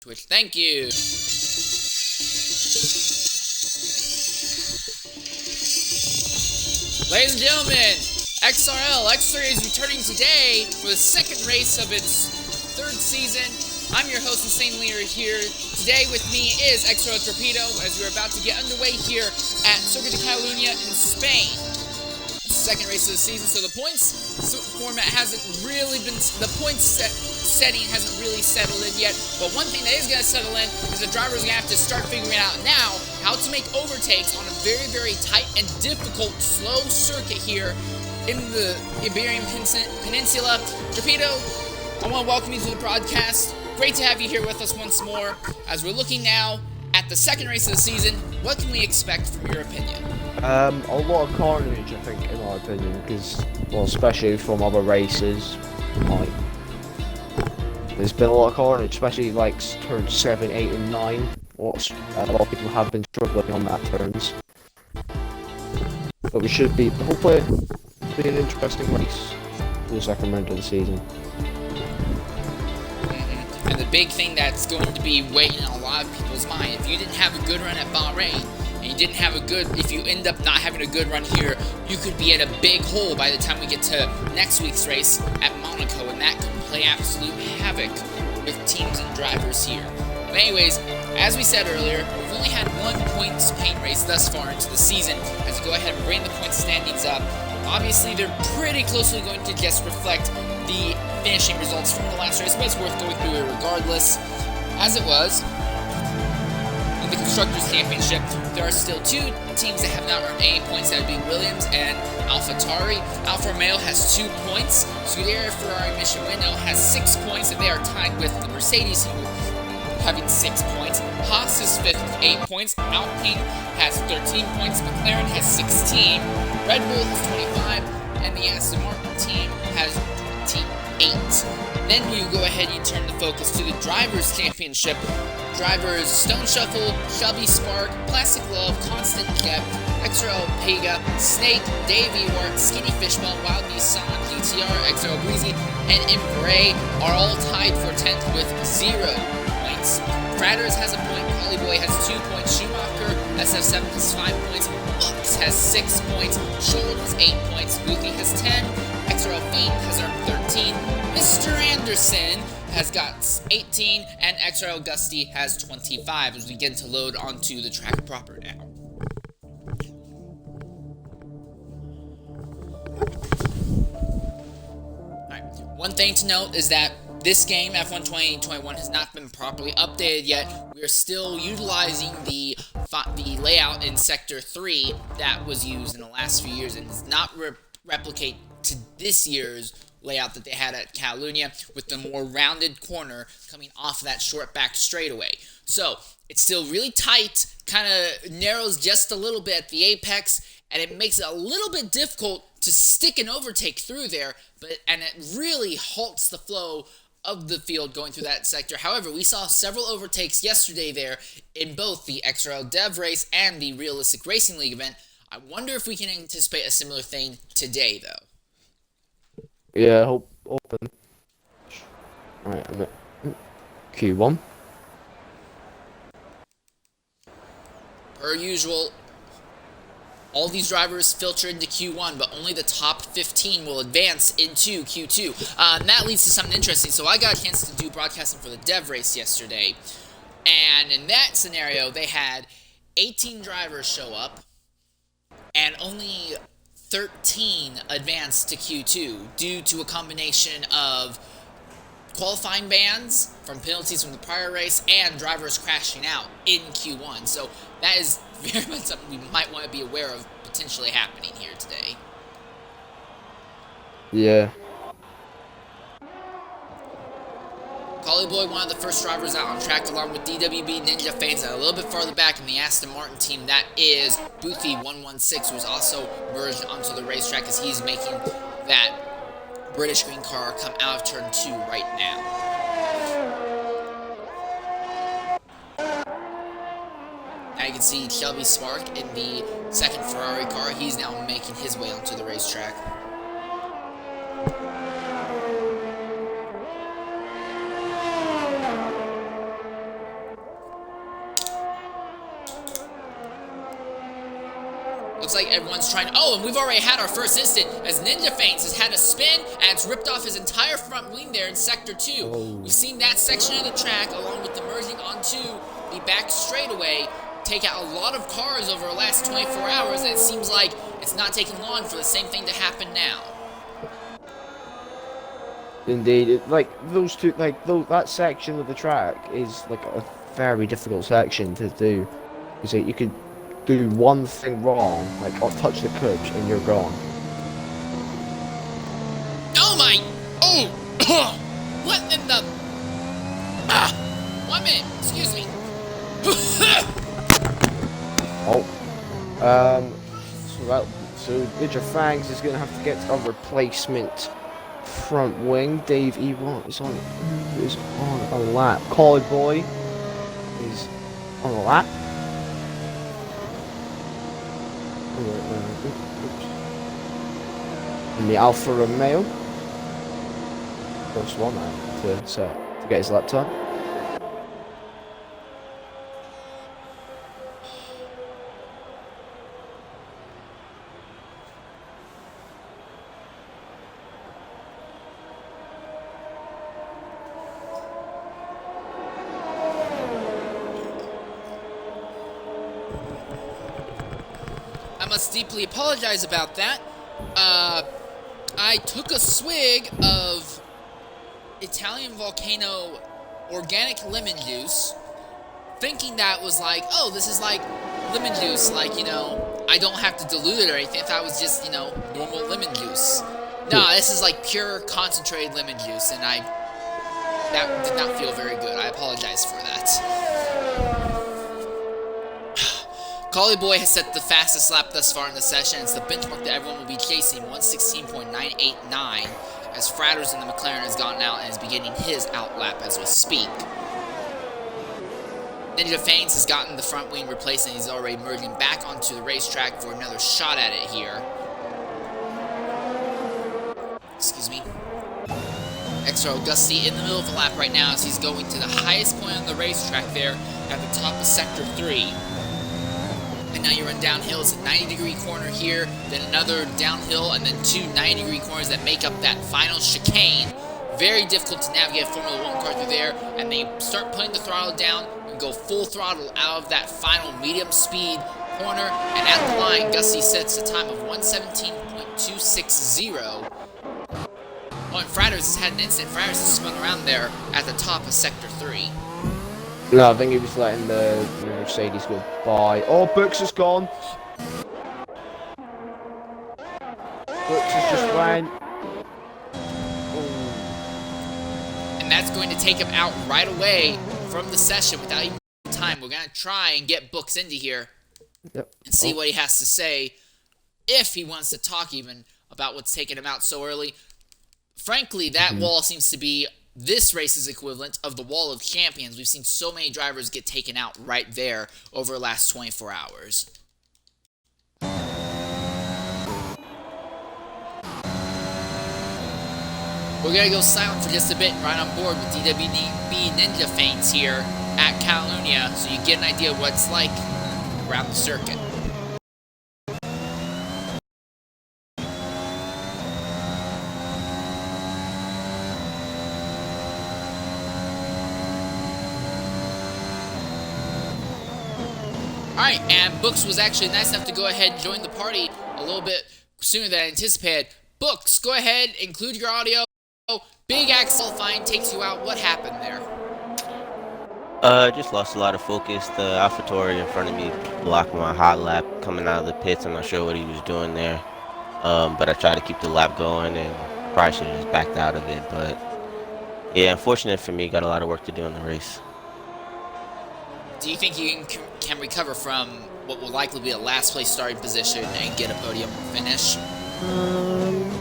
Twitch. Thank you. Ladies and gentlemen, XRL X3 is returning today for the second race of its third season. I'm your host, Insane Leader, here. Today with me is XRL Torpedo as we're about to get underway here at Circuit de Catalunya in Spain. Second race of the season, so the points format hasn't really been, the points setting hasn't really settled in yet, but one thing that is going to settle in is the drivers are going to have to start figuring out now how to make overtakes on a very, very tight and difficult, slow circuit here in the Iberian Peninsula. Torpedo, I want to welcome you to the broadcast. Great to have you here with us once more, as we're looking now at the second race of the season. What can we expect from your opinion? A lot of carnage, I think, in my opinion, because, well, especially from other races, like, there's been a lot of carnage, especially, like, turns 7, 8, and 9, a lot of people have been struggling on that turns. But we should be, hopefully, be an interesting race for the second round of the season. And the big thing that's going to be weighing on a lot of people's mind, if you didn't have a good run at Bahrain, and you didn't have a good, if you end up not having a good run here, you could be in a big hole by the time we get to next week's race at Monaco, and that could play absolute havoc with teams and drivers here. But anyways, as we said earlier, we've only had one points paint race thus far into the season. As we go ahead and bring the point standings up, obviously they're pretty closely going to just reflect the finishing results from the last race, but it's worth going through it regardless. As it was, in the Constructors' Championship, there are still two teams that have not earned any points. That would be Williams and AlphaTauri. Alfa Romeo has 2 points. Scuderia Ferrari Mission Winnow has 6 points, and they are tied with the Mercedes team having 6 points. Haas is 5th with 8 points. Alpine has 13 points. McLaren has 16. Red Bull has 25. And the Aston Martin team has 28. Then you go ahead and you turn the focus to the Drivers' Championship. Drivers Stone Shuffle, Shelby Spark, Plastic Love, Constant Jet, XRL Pega, Snake, Davey Wart, Skinny Fishbone, Wild Nissan, GTR, XRL Breezy, and Embray are all tied for 10th with 0 points. Fratters has a point, Polyboy has 2 points, Schumacher, SF7 has 5 points, Lux has 6 points, Scholl has 8 points, Goofy has 10, XRL Fiend has earned 13, Mr. Anderson has got 18, and XRL Gusty has 25 as we get to load onto the track proper now. Alright, one thing to note is that this game, F1 2021, has not been properly updated yet. We are still utilizing the layout in Sector 3 that was used in the last few years and does not replicate to this year's layout that they had at Catalunya with the more rounded corner coming off of that short back straightaway. So it's still really tight, kind of narrows just a little bit at the apex, and it makes it a little bit difficult to stick an overtake through there, and it really halts the flow of the field going through that sector. However, we saw several overtakes yesterday there in both the XRL Dev race and the Realistic Racing League event. I wonder if we can anticipate a similar thing today, though. Yeah, open. Alright, I'm at Q1. Per usual, all these drivers filter into Q1, but only the top 15 will advance into Q2. And that leads to something interesting. So I got a chance to do broadcasting for the Dev race yesterday. And in that scenario, they had 18 drivers show up, and only 13 advanced to Q2 due to a combination of qualifying bans from penalties from the prior race and drivers crashing out in Q1. So that is very much something we might want to be aware of potentially happening here today. Yeah. Polyboy, one of the first drivers out on track, along with DWB Ninja Fans, and a little bit farther back in the Aston Martin team, that is Boothie116, who's also merged onto the racetrack as he's making that British green car come out of turn 2 right now. Now you can see Shelby Spark in the second Ferrari car. He's now making his way onto the racetrack. Looks like everyone's trying. Oh, and we've already had our first incident as Ninja Faints has had a spin and it's ripped off his entire front wing there in Sector 2. We've seen that section of the track, along with the merging onto the back straightaway, take out a lot of cars over the last 24 hours, and it seems like it's not taking long for the same thing to happen now. Indeed, that section of the track is like a very difficult section to do. Because you could do one thing wrong, like touch the curbs, and you're gone. Oh my! Oh! What in the? 1 minute. Excuse me. So Ninja Fangs is gonna have to get a replacement front wing. Dave E1 is on a lap. Cowboy Boy is on a lap. And the Alfa Romeo, first one to get his lap time. I must deeply apologize about that. I took a swig of Italian Volcano organic lemon juice, thinking that was like, oh, this is like lemon juice, like, you know, I don't have to dilute it or anything. I thought it was just, you know, normal lemon juice. No, this is like pure concentrated lemon juice, and that did not feel very good. I apologize for that. Collie Boy has set the fastest lap thus far in the session. It's the benchmark that everyone will be chasing, 116.989, as Fratters in the McLaren has gotten out and is beginning his out lap as we speak. Ninja Faints has gotten the front wing replaced, and he's already merging back onto the racetrack for another shot at it here. Excuse me. XRL Gusty in the middle of the lap right now as he's going to the highest point on the racetrack there at the top of Sector 3. And now you run downhill. It's a 90-degree corner here, then another downhill, and then two 90-degree corners that make up that final chicane. Very difficult to navigate a Formula 1 car through there, and they start putting the throttle down and go full throttle out of that final medium speed corner. And at the line, Gusty sets a time of 117.260. Oh, and Fratters has had an incident. Fratters has spun around there at the top of Sector 3. No, I think he was letting the Mercedes go by. Oh, Books is gone. Books has just went. And that's going to take him out right away from the session without even time. We're going to try and get Books into here and see what he has to say, if he wants to talk even about what's taking him out so early. Frankly, that wall seems to be this race's equivalent of the Wall of Champions. We've seen so many drivers get taken out right there over the last 24 hours. We're going to go silent for just a bit and ride on board with DWB Ninja Faints here at Catalunya so you get an idea of what it's like around the circuit. Alright, and Books was actually nice enough to go ahead and join the party a little bit sooner than I anticipated. Books, go ahead, include your audio. Big Axel Fine takes you out. What happened there? Just lost a lot of focus. The AlphaTauri in front of me blocked my hot lap coming out of the pits. I'm not sure what he was doing there. But I tried to keep the lap going and probably should have just backed out of it. But yeah, unfortunate for me, got a lot of work to do in the race. Do you think you can recover from what will likely be a last place starting position and get a podium finish?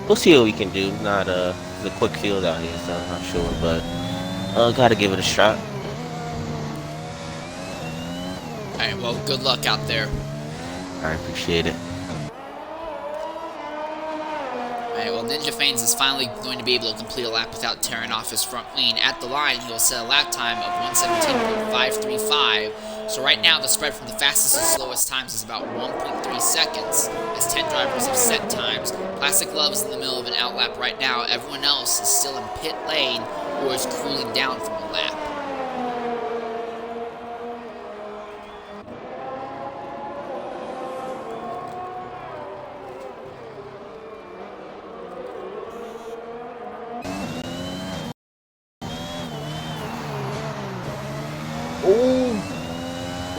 We'll see what we can do. Not the quick field out here, so I'm not sure, but gotta give it a shot. Alright, well, good luck out there. I appreciate it. Alright, well, Ninja Faints is finally going to be able to complete a lap without tearing off his front wing. At the line, he will set a lap time of 117.535 So right now, the spread from the fastest to slowest times is about 1.3 seconds, as 10 drivers have set times. Plastic Glove is in the middle of an outlap right now. Everyone else is still in pit lane or is cooling down from a lap.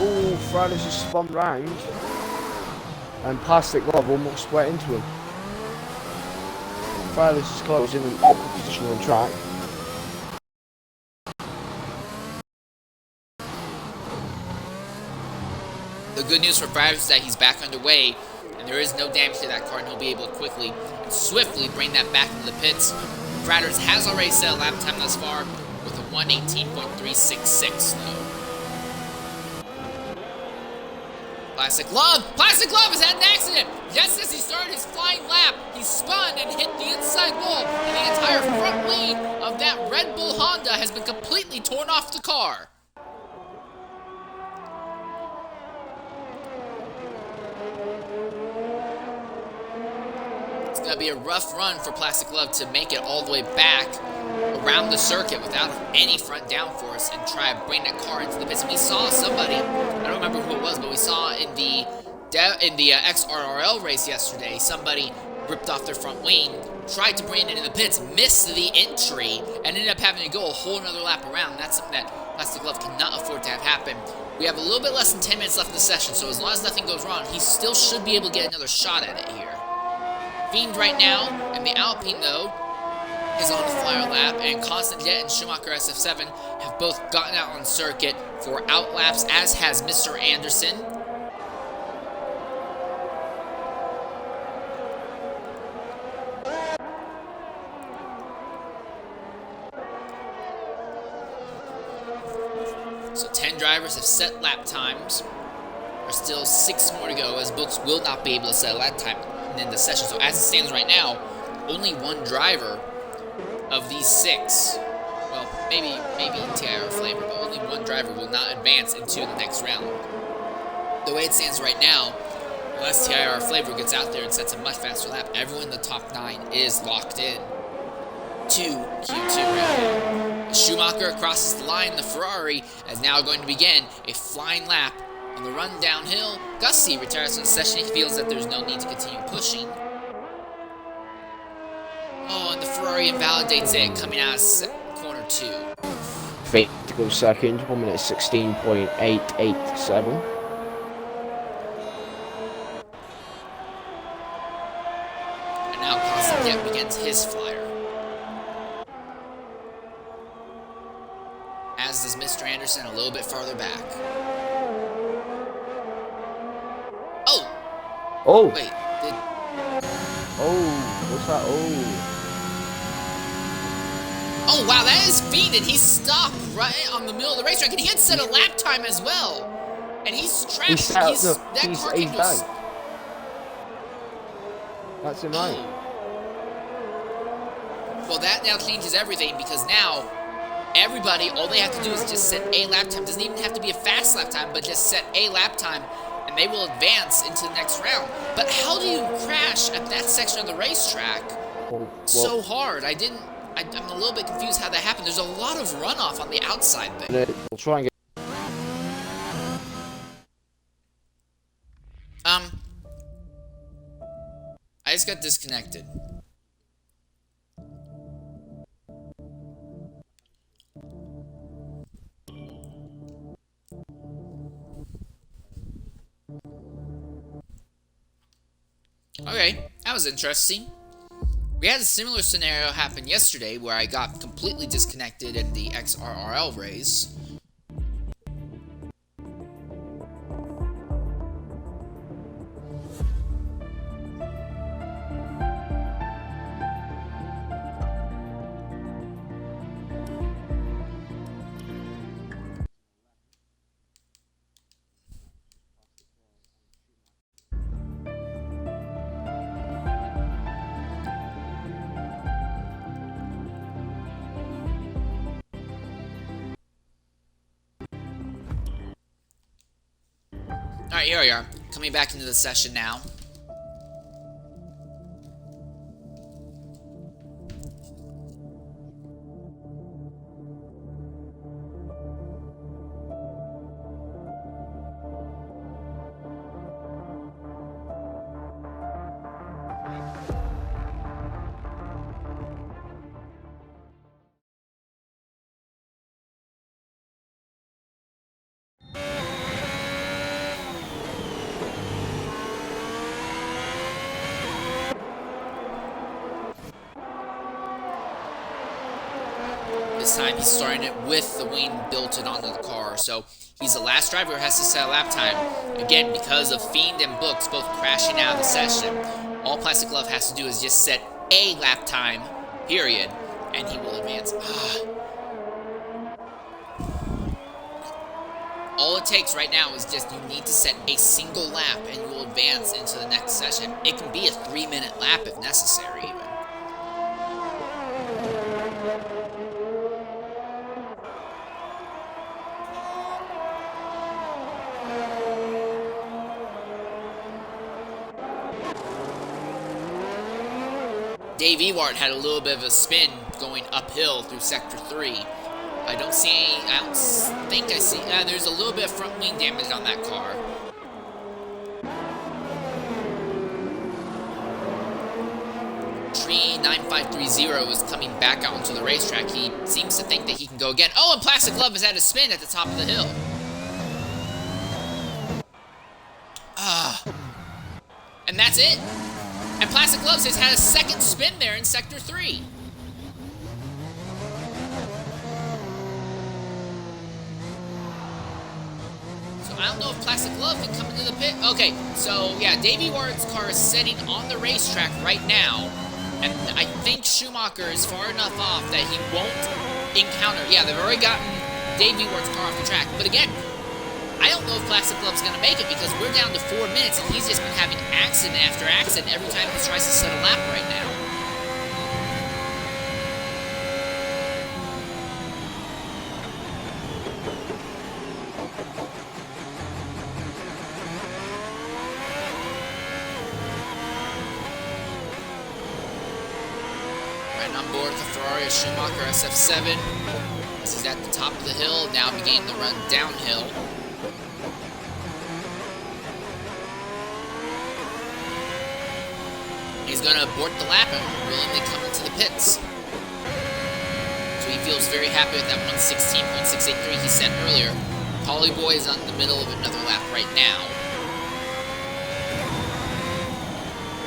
Oh, Fridays just spun round, and Plastic Glove almost went into him. Fridays is close in an awkward position on track. The good news for Fridays is that he's back underway, and there is no damage to that car, and he'll be able to quickly and swiftly bring that back into the pits. Fridays has already set a lap time thus far with a 1:18.366 though. Plastic Glove has had an accident! Just as he started his flying lap, he spun and hit the inside wall, and the entire front lane of that Red Bull Honda has been completely torn off the car. It's going to be a rough run for Plastic Glove to make it all the way back around the circuit without any front downforce and try to bring that car into the pits. And we saw somebody, I don't remember who it was, but we saw in the XRL race yesterday, somebody ripped off their front wing, tried to bring it into the pits, missed the entry, and ended up having to go a whole another lap around. And that's something that Plastic Glove cannot afford to have happen. We have a little bit less than 10 minutes left in the session, so as long as nothing goes wrong, he still should be able to get another shot at it here. Fiend right now, and the Alpine, though, is on the flyer lap, and Constant Jet and Schumacher SF7 have both gotten out on circuit for outlaps, as has Mr. Anderson. So 10 drivers have set lap times. There's still 6 more to go, as Books will not be able to set a lap time in the session. So as it stands right now, only one driver of these 6, well, maybe TIR Flavor, but only one driver will not advance into the next round. The way it stands right now, unless TIR Flavor gets out there and sets a much faster lap, everyone in the top 9 is locked in to Q2 round. Schumacher crosses the line. The Ferrari is now going to begin a flying lap on the run downhill. Gussie retires from the session. He feels that there's no need to continue pushing. Oh, and the Ferrari invalidates it coming out of corner 2. Fate to go second, 1:16.887. And now Constant Jet begins his flyer. As does Mr. Anderson a little bit farther back. Oh! Oh! Wait, What's that? Oh, wow, that is Fiend, and he stopped right on the middle of the racetrack, and he had set a lap time as well. And he's trapped. He's that car he's can down. That's him out. Well, that now changes everything, because now everybody, all they have to do is just set a lap time. Doesn't even have to be a fast lap time, but just set a lap time, and they will advance into the next round. But how do you crash at that section of the racetrack so hard? I'm a little bit confused how that happened. There's a lot of runoff on the outside there. We'll try and get. I just got disconnected. Okay, that was interesting. We had a similar scenario happen yesterday where I got completely disconnected in the XRL race. Alright, here we are. Coming back into the session now. This time he's starting it with the wing built onto the car, so he's the last driver who has to set a lap time. Again, because of Fiend and Books both crashing out of the session, all Plastic Glove has to do is just set a lap time, period, and he will advance. All it takes right now is just you need to set a single lap and you will advance into the next session. It can be a 3-minute lap if necessary, even. Dave Ewart had a little bit of a spin going uphill through Sector 3. I don't think I see, there's a little bit of front wing damage on that car. Tree 9530 is coming back out onto the racetrack. He seems to think that he can go again. Oh, and Plastic Glove has had a spin at the top of the hill. And that's it. And Plastic Gloves has had a second spin there in Sector 3. So I don't know if Plastic Glove can come into the pit. Okay, so yeah, Davey Ward's car is sitting on the racetrack right now. And I think Schumacher is far enough off that he won't encounter. Yeah, they've already gotten Davey Ward's car off the track. But again, I don't know if Plastic Glove's going to make it because we're down to 4 minutes and he's just been having accident after accident every time he tries to set a lap right now. Right on board the Ferrari Schumacher SF7. This is at the top of the hill, now beginning to run downhill. He's going to abort the lap and willingly come into the pits. So he feels very happy with that 116.683 he set earlier. Polly Boy is on the middle of another lap right now.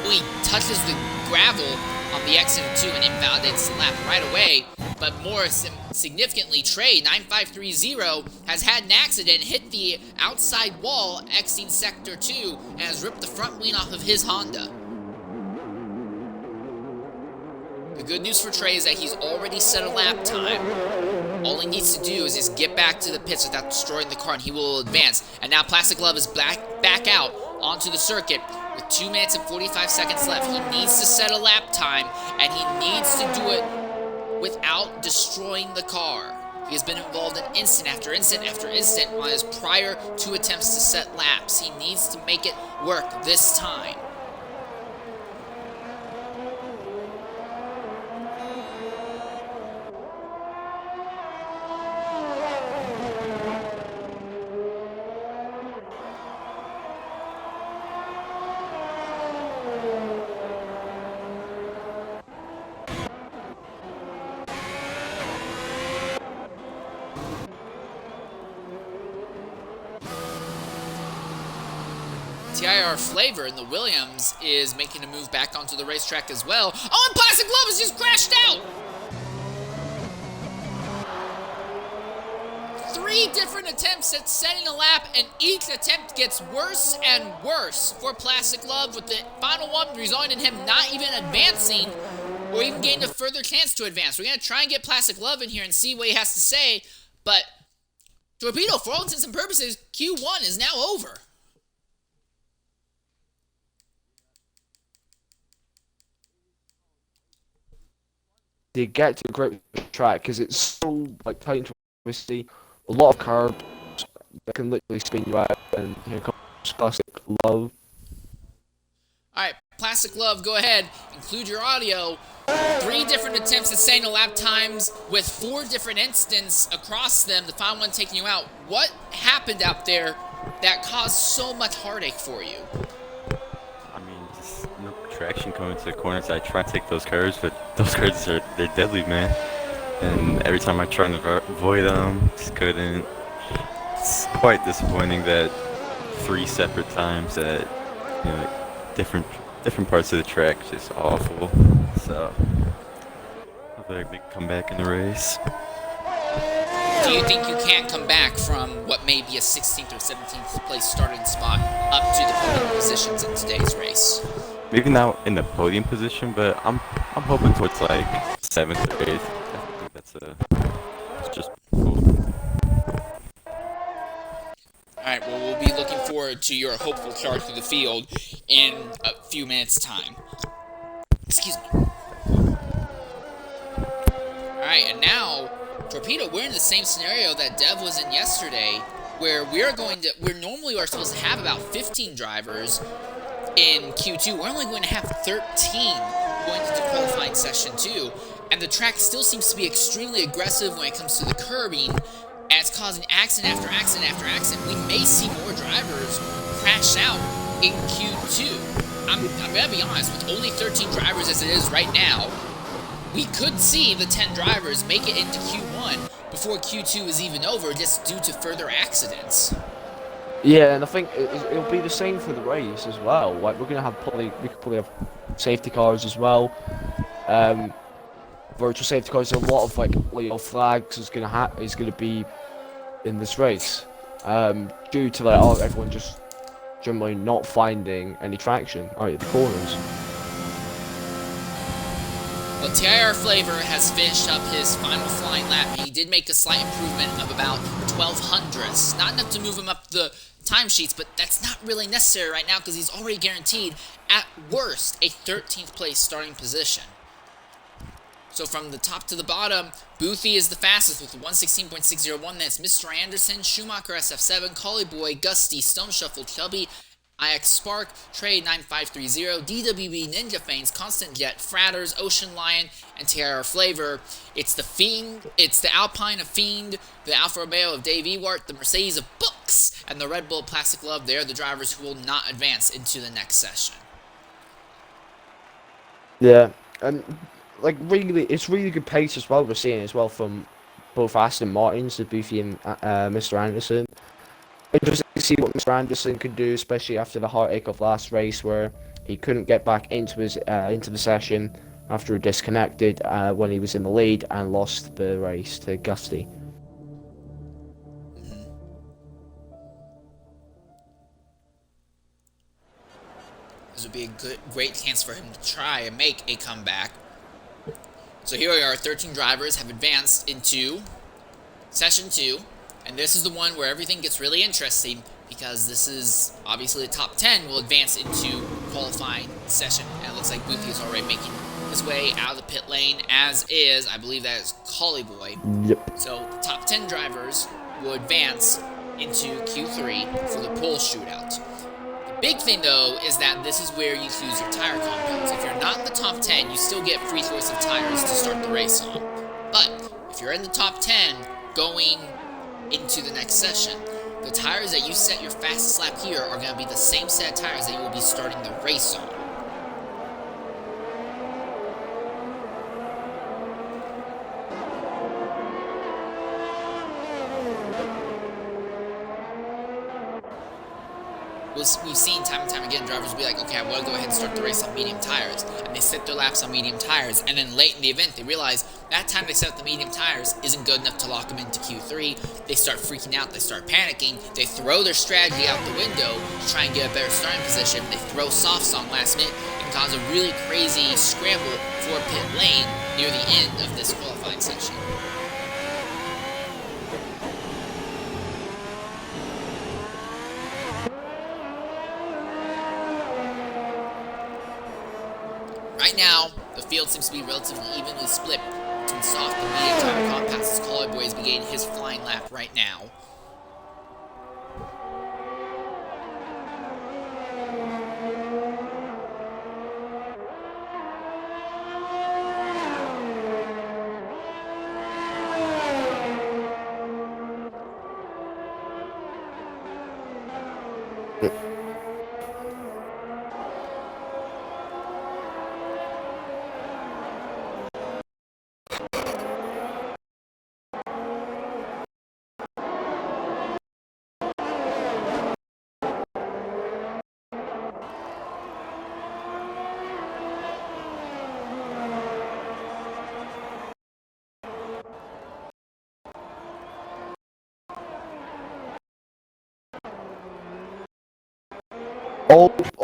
He touches the gravel on the exit of 2 and invalidates the lap right away. But more significantly, Trey 9530 has had an accident, hit the outside wall exiting Sector 2, and has ripped the front wing off of his Honda. The good news for Trey is that he's already set a lap time. All he needs to do is just get back to the pits without destroying the car, and he will advance. And now Plastic Glove is back out onto the circuit with 2 minutes and 45 seconds left. He needs to set a lap time, and he needs to do it without destroying the car. He has been involved in incident after incident after incident on his prior 2 attempts to set laps. He needs to make it work this time. TIR Flavor in the Williams is making a move back onto the racetrack as well. Oh, and Plastic Glove has just crashed out! 3 different attempts at setting a lap, and each attempt gets worse and worse for Plastic Glove, with the final one resulting in him not even advancing or even getting a further chance to advance. We're going to try and get Plastic Glove in here and see what he has to say, but Torpedo, for all intents and purposes, Q1 is now over. They get to grip the track because it's so like tight and twisty. A lot of carbs that can literally spin you out, and here comes Plastic Love. Alright, Plastic Love, go ahead, include your audio. 3 different attempts at setting the lap times with 4 different instances across them, the final one taking you out. What happened out there that caused so much heartache for you? I mean, just no traction coming to the corners. I try to take those curves, but those curves they're deadly, man. And every time I try to avoid them, just couldn't. It's quite disappointing that 3 separate times that, you know, different parts of the track just awful. So a very big comeback in the race. Do you think you can't come back from what may be a 16th or 17th place starting spot up to the podium positions in today's race? Maybe not in the podium position, but I'm hoping towards like 7th or 8th. I think it's just cool. Alright, well, we'll be looking forward to your hopeful charge through the field in a few minutes' time. Excuse me. Alright, and now, Torpedo, we're in the same scenario that Dev was in yesterday, where we normally are supposed to have about 15 drivers in Q2. We're only going to have 13 going into qualifying session 2, and the track still seems to be extremely aggressive when it comes to the curbing, and it's causing accident after accident after accident. We may see more drivers crash out in Q2. I'm gonna be honest, with only 13 drivers as it is right now, we could see the 10 drivers make it into Q1 before Q2 is even over, just due to further accidents. Yeah, and I think it'll be the same for the race as well. Like we could probably have safety cars as well. Virtual safety cars. A lot of like little flags is gonna be in this race, due to like everyone just generally not finding any traction at the corners. Well, TIR Flavor has finished up his final flying lap. He did make a slight improvement of about 12 hundredths. Not enough to move him up the timesheets, but that's not really necessary right now because he's already guaranteed, at worst, a 13th place starting position. So from the top to the bottom, Boothie is the fastest with 116.601. That's Mr. Anderson, Schumacher SF7, Collie Boy, Gusty, Stone Shuffle, Chubby, IX Spark, Trade 9530, DWB, Ninja Fanes, Constant Jet, Fratters, Ocean Lion, and TIR Flavor. It's the Fiend, it's the Alpine of Fiend, the Alfa Romeo of Dave Ewart, the Mercedes of Books, and the Red Bull Plastic Love. They're the drivers who will not advance into the next session. Yeah, and like really, it's really good pace as well. We're seeing as well from both Aston Martins, the Boothie and Mr. Anderson. Interesting to see what Mr. Anderson could do, especially after the heartache of last race where he couldn't get back into the session after he disconnected when he was in the lead and lost the race to Gusty. This would be a great chance for him to try and make a comeback. So here we are, 13 drivers have advanced into Session 2, and this is the one where everything gets really interesting, because this is, obviously the top 10 will advance into qualifying session, and it looks like Boothie is already making his way out of the pit lane, as is, I believe that is Collie Boy. Yep. So the top 10 drivers will advance into Q3 for the pole shootout. Big thing though is that this is where you choose your tire compounds. If you're not in the top 10, you still get free choice of tires to start the race on. But if you're in the top 10 going into the next session, the tires that you set your fastest lap here are going to be the same set of tires that you will be starting the race on. We've seen time and time again, drivers will be like, okay, I want to go ahead and start the race on medium tires, and they set their laps on medium tires, and then late in the event, they realize that time they set up the medium tires isn't good enough to lock them into Q3. They start freaking out, they start panicking, they throw their strategy out the window to try and get a better starting position. They throw softs on last minute and cause a really crazy scramble for pit lane near the end of this qualifying section. Right now, the field seems to be relatively evenly split between soft and medium tire compounds, as Collie Boy is beginning his flying lap right now.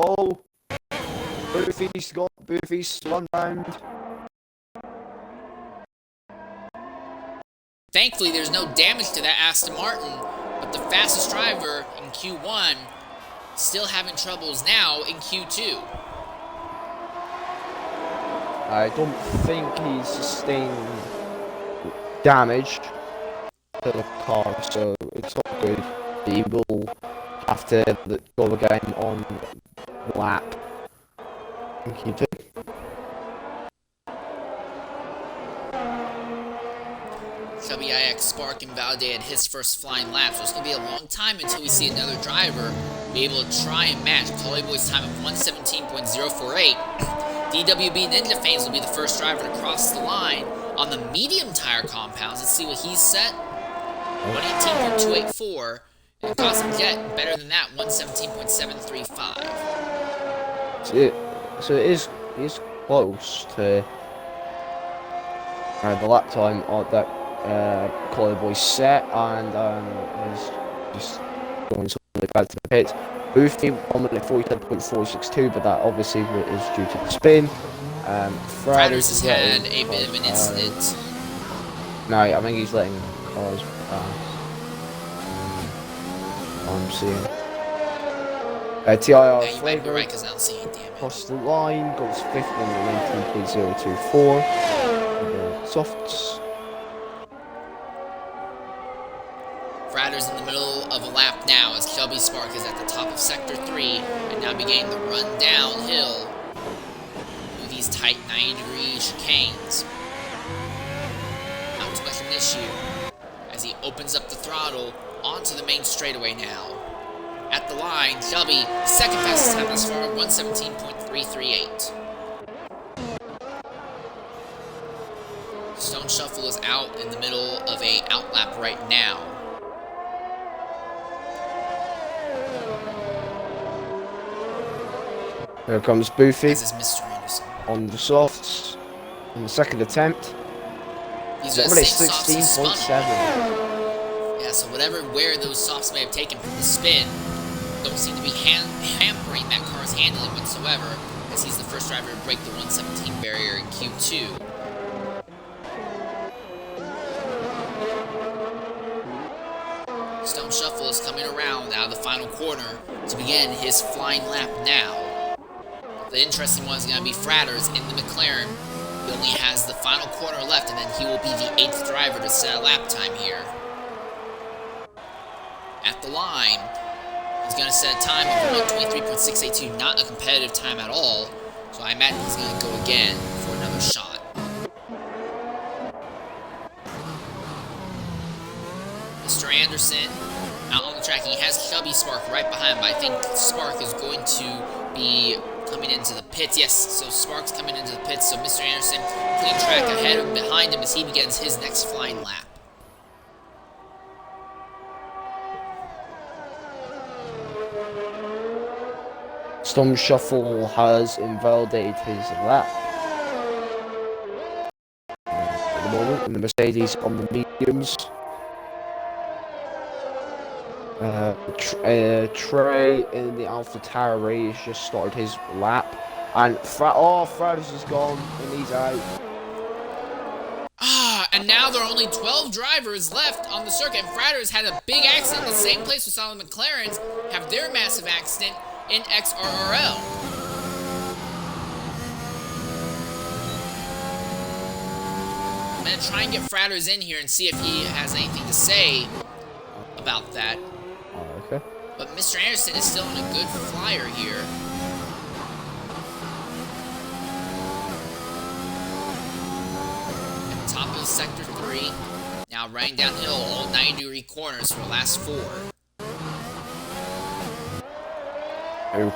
Oh, Boothie's one round. Thankfully, there's no damage to that Aston Martin, but the fastest driver in Q1 still having troubles now in Q2. I don't think he's sustained damage to the car, so it's not good. He will have to go again on the lap in Q2. WIX Spark invalidated his first flying lap, so it's going to be a long time until we see another driver be able to try and match Collie Boy's time of 117.048. DWB Ninja Fans will be the first driver to cross the line on the medium tire compounds. Let's see what he's set. 118.284. And Cosmic Jet, better than that, 117.735. So it is close to the lap time that Collie Boy set, and is just going something back to the pits. Boothie 1 minute 47.462, but that obviously is due to the spin. Fradders has had a bit of an incident. No, I think he's letting cars pass. I'm seeing. TIR Yeah, you might be right, because I don't see any damage. Across the line, goes 5th on the 19.024. Softs. Fradders in the middle of a lap now as Shelby Spark is at the top of Sector 3 and now beginning the run downhill through these tight 90-degree chicanes. Not too much of an issue as he opens up the throttle onto the main straightaway now. At the line, Shelby, second fastest time thus far, 117.338. Stone Shuffle is out in the middle of a outlap right now. Here comes Boothie. As is Mr. Anderson. On the softs. On the second attempt. These are the same softs he 16.7. spun on. Yeah, so where those softs may have taken from the spin don't seem to be hampering that car's handling whatsoever, as he's the first driver to break the 117 barrier in Q2. Stone Shuffle is coming around out of the final corner to begin his flying lap now. The interesting one is going to be Fradders in the McLaren. He only has the final corner left, and then he will be the 8th driver to set a lap time here. At the line, he's going to set a time of 123.682, not a competitive time at all, so I imagine he's going to go again for another shot. Mr. Anderson out on the track. He has Chubby Spark right behind, but I think Spark is going to be coming into the pits. Yes, so Spark's coming into the pits, so Mr. Anderson clean track ahead of behind him as he begins his next flying lap. Stone Shuffle has invalidated his lap. At the moment, and the Mercedes on the mediums. Trey in the Alpha Tauri has just started his lap, and Fradders is gone and he's out. And now there are only 12 drivers left on the circuit. Fradders had a big accident in the same place we saw the McLarens have their massive accident in XRL. I'm gonna try and get Fradders in here and see if he has anything to say about that. Okay. But Mr. Anderson is still on a good flyer here. At the top of Sector 3. Now running downhill all 90-degree corners for the last 4. Oh.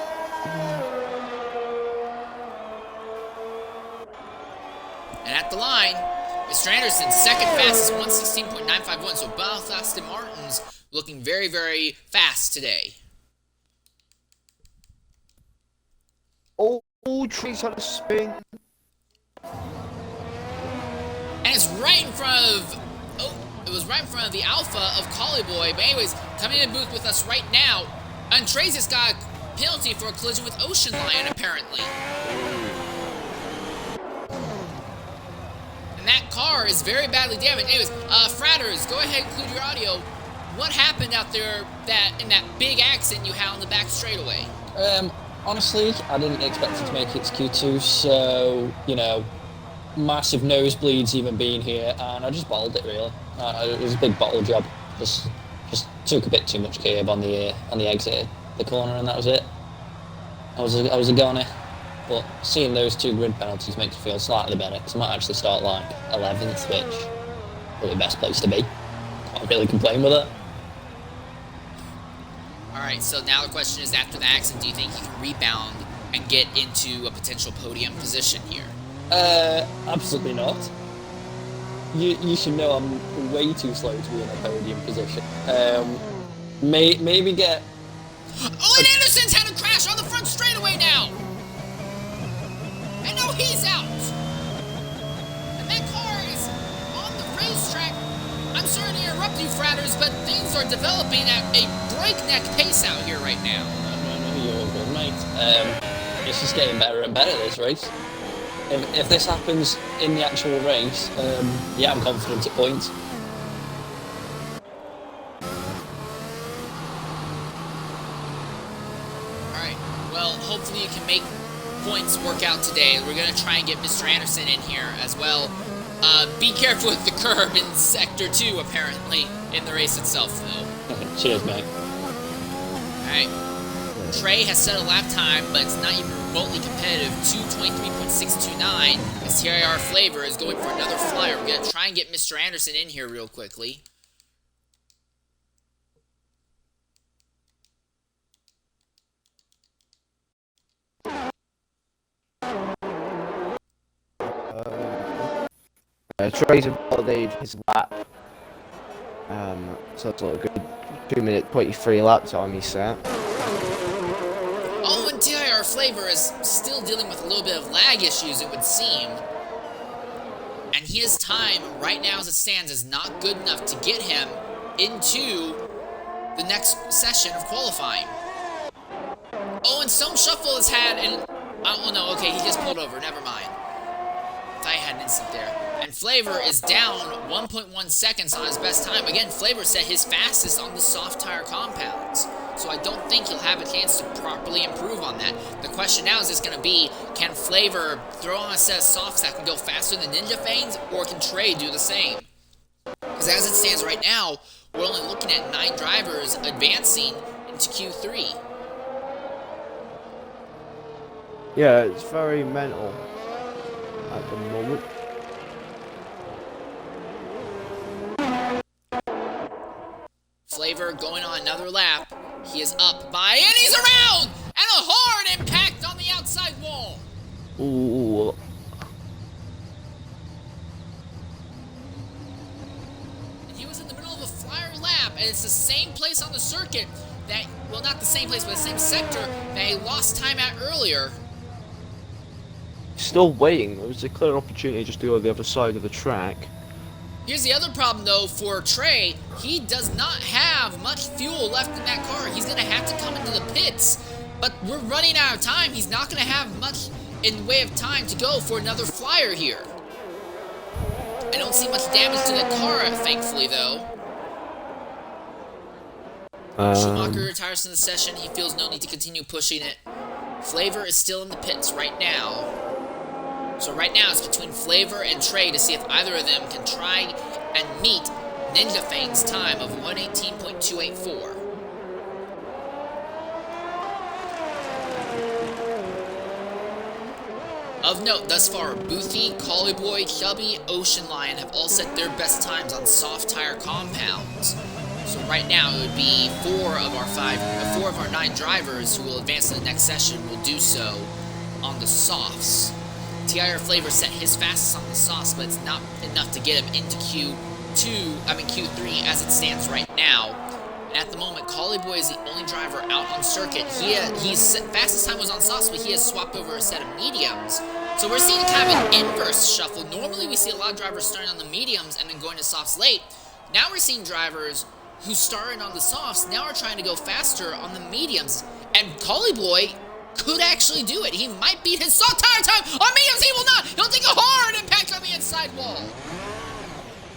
And at the line, Mr. Anderson, second fastest, 116.951. So both Aston Martins looking very, very fast today. Oh, Tree's had a spin. And it's right in front of, it was right in front of the Alpha of Collie Boy. But anyways, coming in the booth with us right now, Andres has got a penalty for a collision with Ocean Lion, apparently. And that car is very badly damaged. Anyways, Fratters, go ahead and include your audio. What happened out there in that big accident you had on the back straightaway? Honestly, I didn't expect it to make it to Q2, so, you know, massive nosebleeds even being here, and I just bottled it, really. It was a big bottle job. Just took a bit too much curb on the exit, the corner, and that was it. I was a goner. But seeing those two grid penalties makes me feel slightly better, because I might actually start like 11th, which is probably the best place to be. Can't really complain with it. Alright, so now the question is, after the accident, do you think you can rebound and get into a potential podium position here? Absolutely not. You should know I'm way too slow to be in a podium position. Maybe get... Oh, and Anderson's had a crash on the front straightaway now! And now he's out! And that car is on the racetrack. I'm sorry to interrupt you, Fratters, but things are developing at a breakneck pace out here right now. No, you're all good, mate. It's just getting better and better, this race. If this happens in the actual race, yeah, I'm confident at points. Alright, well, hopefully you can make points work out today. We're going to try and get Mr. Anderson in here as well. Be careful with the curb in Sector 2, apparently, in the race itself, though. Cheers, mate. Alright. Trey has set a lap time, but it's not even remotely competitive. 2:23.629. As TIR Flavor is going for another flyer. We're going to try and get Mr. Anderson in here real quickly. Trey's validated his lap. So it's a good 2-minute 23 lap time he's set. Oh, and TIR Flavor is still dealing with a little bit of lag issues, it would seem. And his time, right now as it stands, is not good enough to get him into the next session of qualifying. Oh, and Stone Shuffle has had an... Oh, no, okay, he just pulled over, never mind. I had an instant there. And Flavor is down 1.1 seconds on his best time. Again, Flavor set his fastest on the soft tire compounds. So I don't think he'll have a chance to properly improve on that. The question now is just going to be, can Flavor throw on a set of softs that can go faster than Ninja Fanes, or can Trey do the same? Because as it stands right now, we're only looking at 9 drivers advancing into Q3. Yeah, it's very mental at the moment. Flavor going on another lap. He is up by, and he's around! And a hard impact on the outside wall. Ooh. And he was in the middle of a flyer lap, and it's the same place on the circuit that, well, not the same place, but the same sector that he lost time at earlier. Still waiting. There was a clear opportunity just to go to the other side of the track. Here's the other problem, though, for Trey. He does not have much fuel left in that car. He's going to have to come into the pits, but we're running out of time. He's not going to have much in the way of time to go for another flyer here. I don't see much damage to the car, thankfully, though. Schumacher retires from the session. He feels no need to continue pushing it. Flavor is still in the pits right now. So right now it's between Flavor and Trey to see if either of them can try and meet Ninja Fane's time of 118.284. Of note, thus far, Boothy, Collie Boy, Chubby, Ocean Lion have all set their best times on soft tire compounds. So right now it would be 4 of our 9 drivers who will advance to the next session will do so on the softs. TIR Flavor set his fastest on the softs, but it's not enough to get him into Q3 as it stands right now. And at the moment, Collie Boy is the only driver out on circuit. His fastest time was on softs, but he has swapped over a set of mediums. So we're seeing kind of an inverse shuffle. Normally we see a lot of drivers starting on the mediums and then going to softs late. Now we're seeing drivers who started on the softs now are trying to go faster on the mediums. And Collie Boy could actually do it. He might beat his soft tire time on mediums. He will not. He'll take a hard impact on the inside wall.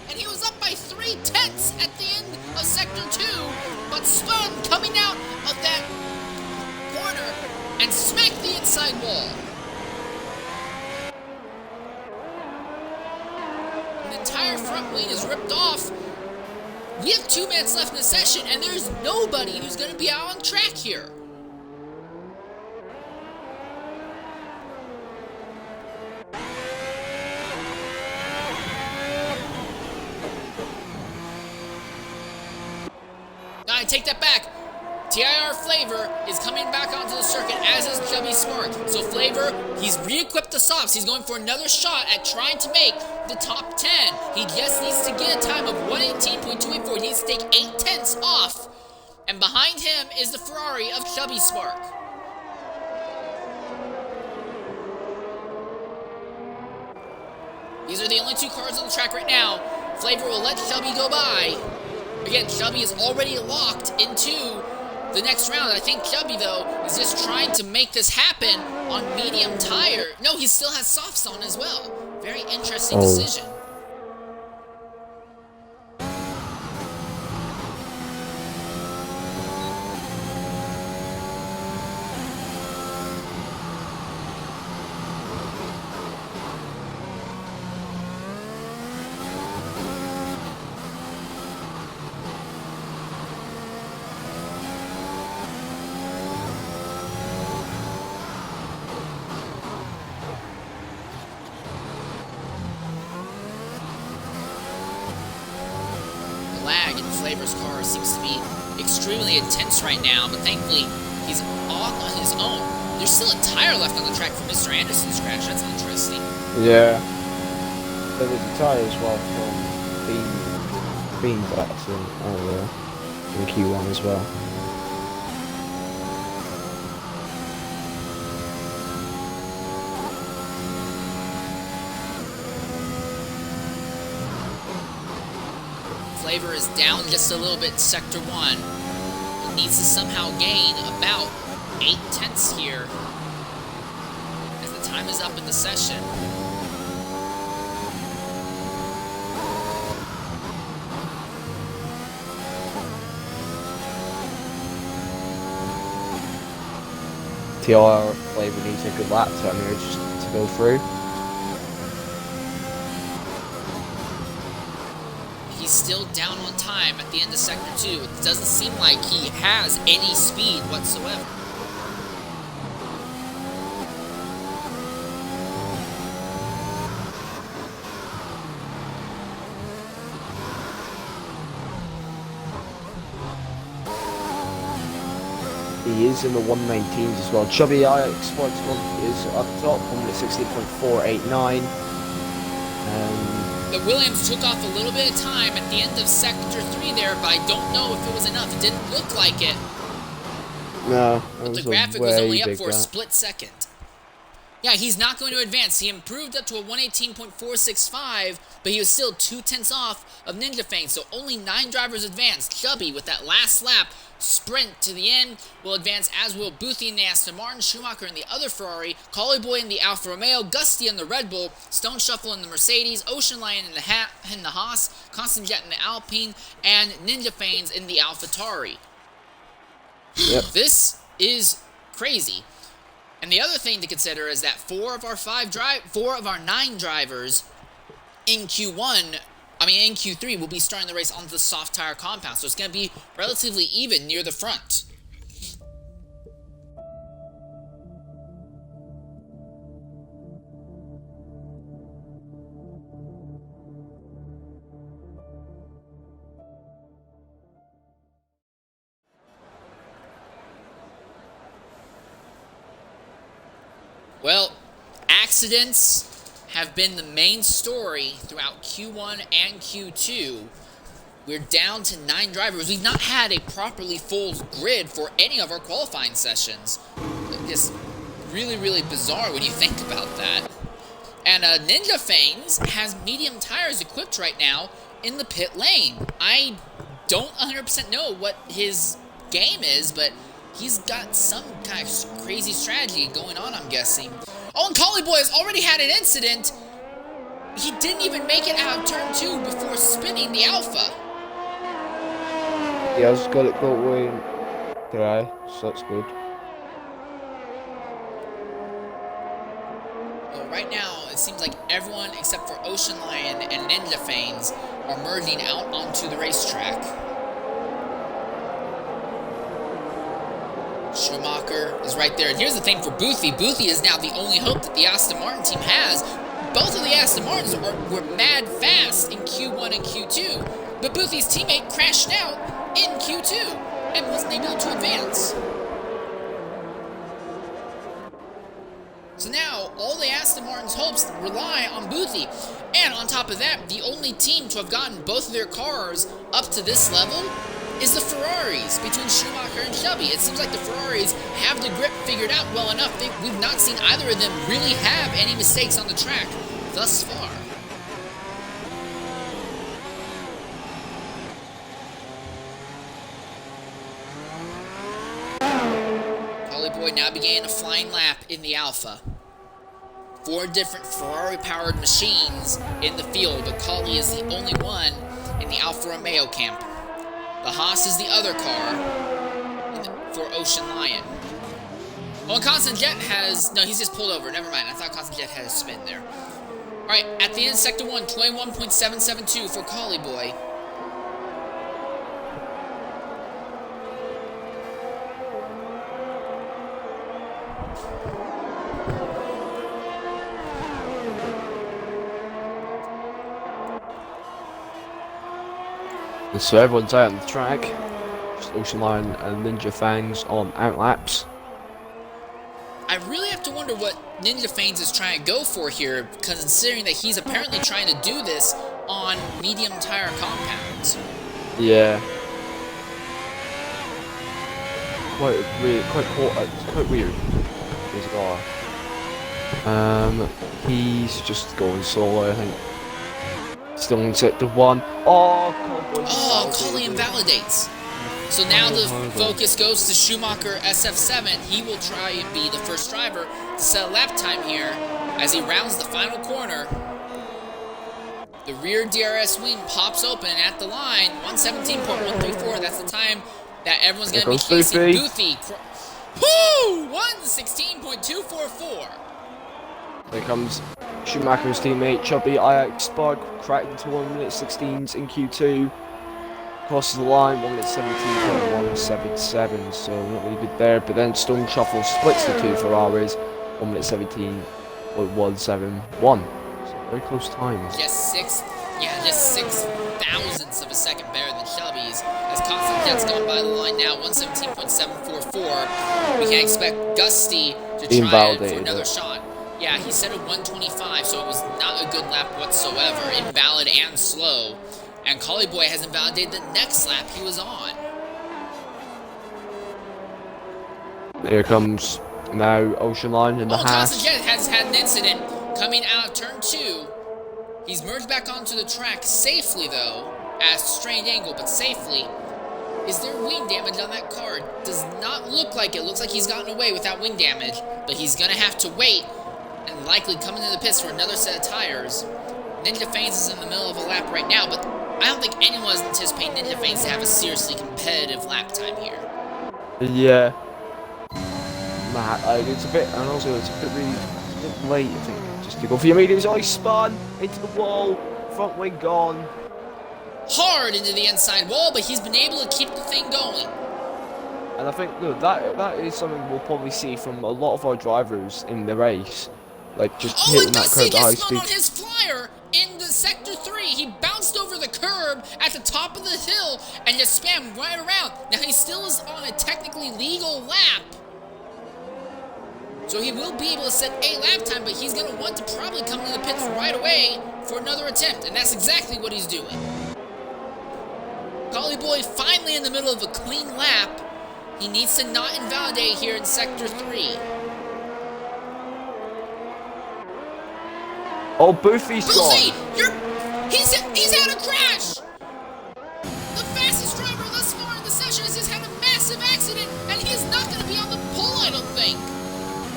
And he was up by 3/10 at the end of Sector 2, but spun coming out of that corner and smacked the inside wall. And the entire front wing is ripped off. We have 2 minutes left in the session, and there's nobody who's going to be out on track here. I take that back. TIR Flavor is coming back onto the circuit, as is Chubby Smart. So Flavor, he's re-equipped the softs. He's going for another shot at trying to make the top 10. He just needs to get a time of 118.284. He needs to take 0.8 off. And behind him is the Ferrari of Chubby Spark. These are the only 2 cars on the track right now. Flavor will let Chubby go by. Again, Chubby is already locked into the next round. I think Chubby, though, is just trying to make this happen on medium tire. No, he still has softs on as well. Very interesting decision. Lag in Flavor's car seems to be extremely intense right now, but thankfully he's on his own. There's still a tire left on the track for Mr. Anderson's crash. That's interesting. Yeah. There was a tyre as well from Bean Blackson earlier in Q1 as well. Flavor is down just a little bit in Sector 1. He needs to somehow gain about 0.8 here as the time is up in the session. TR Flavor needs a good lap time here just to go through. He's still down on time at the end of Sector 2. It doesn't seem like he has any speed whatsoever. He is in the 119s as well. Chubby X Sports is up top, 160.489. The Williams took off a little bit of time at the end of Sector 3 there, but I don't know if it was enough. It didn't look like it. No, But the graphic was only up for a split second. Yeah, he's not going to advance. He improved up to a 118.465, but he was still 0.2 off of Ninja Fang, so only 9 drivers advanced. Chubby, with that last lap sprint to the end, will advance, as will Boothie in the Aston Martin, Schumacher in the other Ferrari, Collie Boy in the Alfa Romeo, Gusty in the Red Bull, Stone Shuffle in the Mercedes, Ocean Lion in the Haas, Constant Jet in the Alpine, and Ninja Fangs in the AlphaTauri. Yep. This is crazy. And the other thing to consider is that 4 of our 9 drivers in Q3 will be starting the race onto the soft tire compound, so it's going to be relatively even near the front. Well, accidents have been the main story throughout Q1 and Q2. We're down to 9 drivers. We've not had a properly full grid for any of our qualifying sessions. It's really, really bizarre when you think about that. And Ninja Fanes has medium tires equipped right now in the pit lane. I don't 100% know what his game is, but he's got some kind of crazy strategy going on, I'm guessing. Oh, and Collie Boy has already had an incident. He didn't even make it out of turn 2 before spinning the Alpha. Yeah, I just got it going today, so that's good. Well, right now, it seems like everyone except for Ocean Lion and Ninja Fanes are merging out onto the racetrack. Schumacher is right there. And here's the thing for Boothie. Boothie is now the only hope that the Aston Martin team has. Both of the Aston Martins were mad fast in Q1 and Q2, but Boothie's teammate crashed out in Q2 and wasn't able to advance. So now, all the Aston Martin's hopes rely on Boothie. And on top of that, the only team to have gotten both of their cars up to this level is the Ferraris, between Schumacher and Shelby. It seems like the Ferraris have the grip figured out well enough. We've not seen either of them really have any mistakes on the track thus far. Collie Boy now began a flying lap in the Alpha. 4 different Ferrari-powered machines in the field, but Collie is the only one in the Alfa Romeo camp. The Haas is the other car for Ocean Lion. Well, Constant Jet has... No, he's just pulled over. Never mind. I thought Constant Jet had a spin there. Alright, at the end of Sector 1, 21.772 for Collie Boy. So everyone's out on the track. Just Ocean Lion and Ninja Fangs on outlaps. I really have to wonder what Ninja Fanes is trying to go for here, considering that he's apparently trying to do this on medium tire compounds. Yeah. Quite weird. This guy. He's just going solo, I think. Still in sector 1. Oh, Collie invalidates. So now the focus goes to Schumacher SF7. He will try and be the first driver to set a lap time here as he rounds the final corner. The rear DRS wing pops open at the line. 117.134. That's the time that everyone's going to be chasing Boothie. Woo! 116.244. There comes Schumacher's teammate Chubby IX Bug, cracked into 1:16s in Q2. Crosses the line, 1:17.177, so not really good there. But then Stone Shuffle splits the 2 Ferraris, 1:17.171. So very close times. Just 6 thousandths of a second better than Shelby's. As Constant Jet's gone by the line now, 117.744. We can expect Gusty to try it for another shot. Yeah, he set a 125, so it was not a good lap whatsoever. Invalid and slow. And Collie Boy has invalidated the next lap he was on. Here comes now Ocean Line in the Haas. Constant Jet has had an incident coming out of turn 2. He's merged back onto the track safely, though, at a strained angle, but safely. Is there wing damage on that car? Does not look like it. Looks like he's gotten away without wing damage, but he's going to have to wait and likely come into the pits for another set of tires. Ninja Fanes is in the middle of a lap right now, but I don't think anyone was anticipating Ninja Fanes to have a seriously competitive lap time here. Yeah. It's a bit, and also it's a bit late, I think, just to go for your mediums. Oh, he spun into the wall, front wing gone. Hard into the inside wall, but he's been able to keep the thing going. And I think, look, that is something we'll probably see from a lot of our drivers in the race. Like, just hitting that curb at high speed. On his flyer in the sector 3, he bounced over the curb at the top of the hill and just spammed right around. Now he still is on a technically legal lap, So he will be able to set a lap time, but he's going to want to probably come into the pits right away for another attempt, and that's exactly what he's doing. Golly Boy finally in the middle of a clean lap. He needs to not invalidate here in Sector 3. Oh, Boofy's Boofy! gone! He's had a crash! The fastest driver thus far in the session has just had a massive accident, and he is not going to be on the pole, I don't think.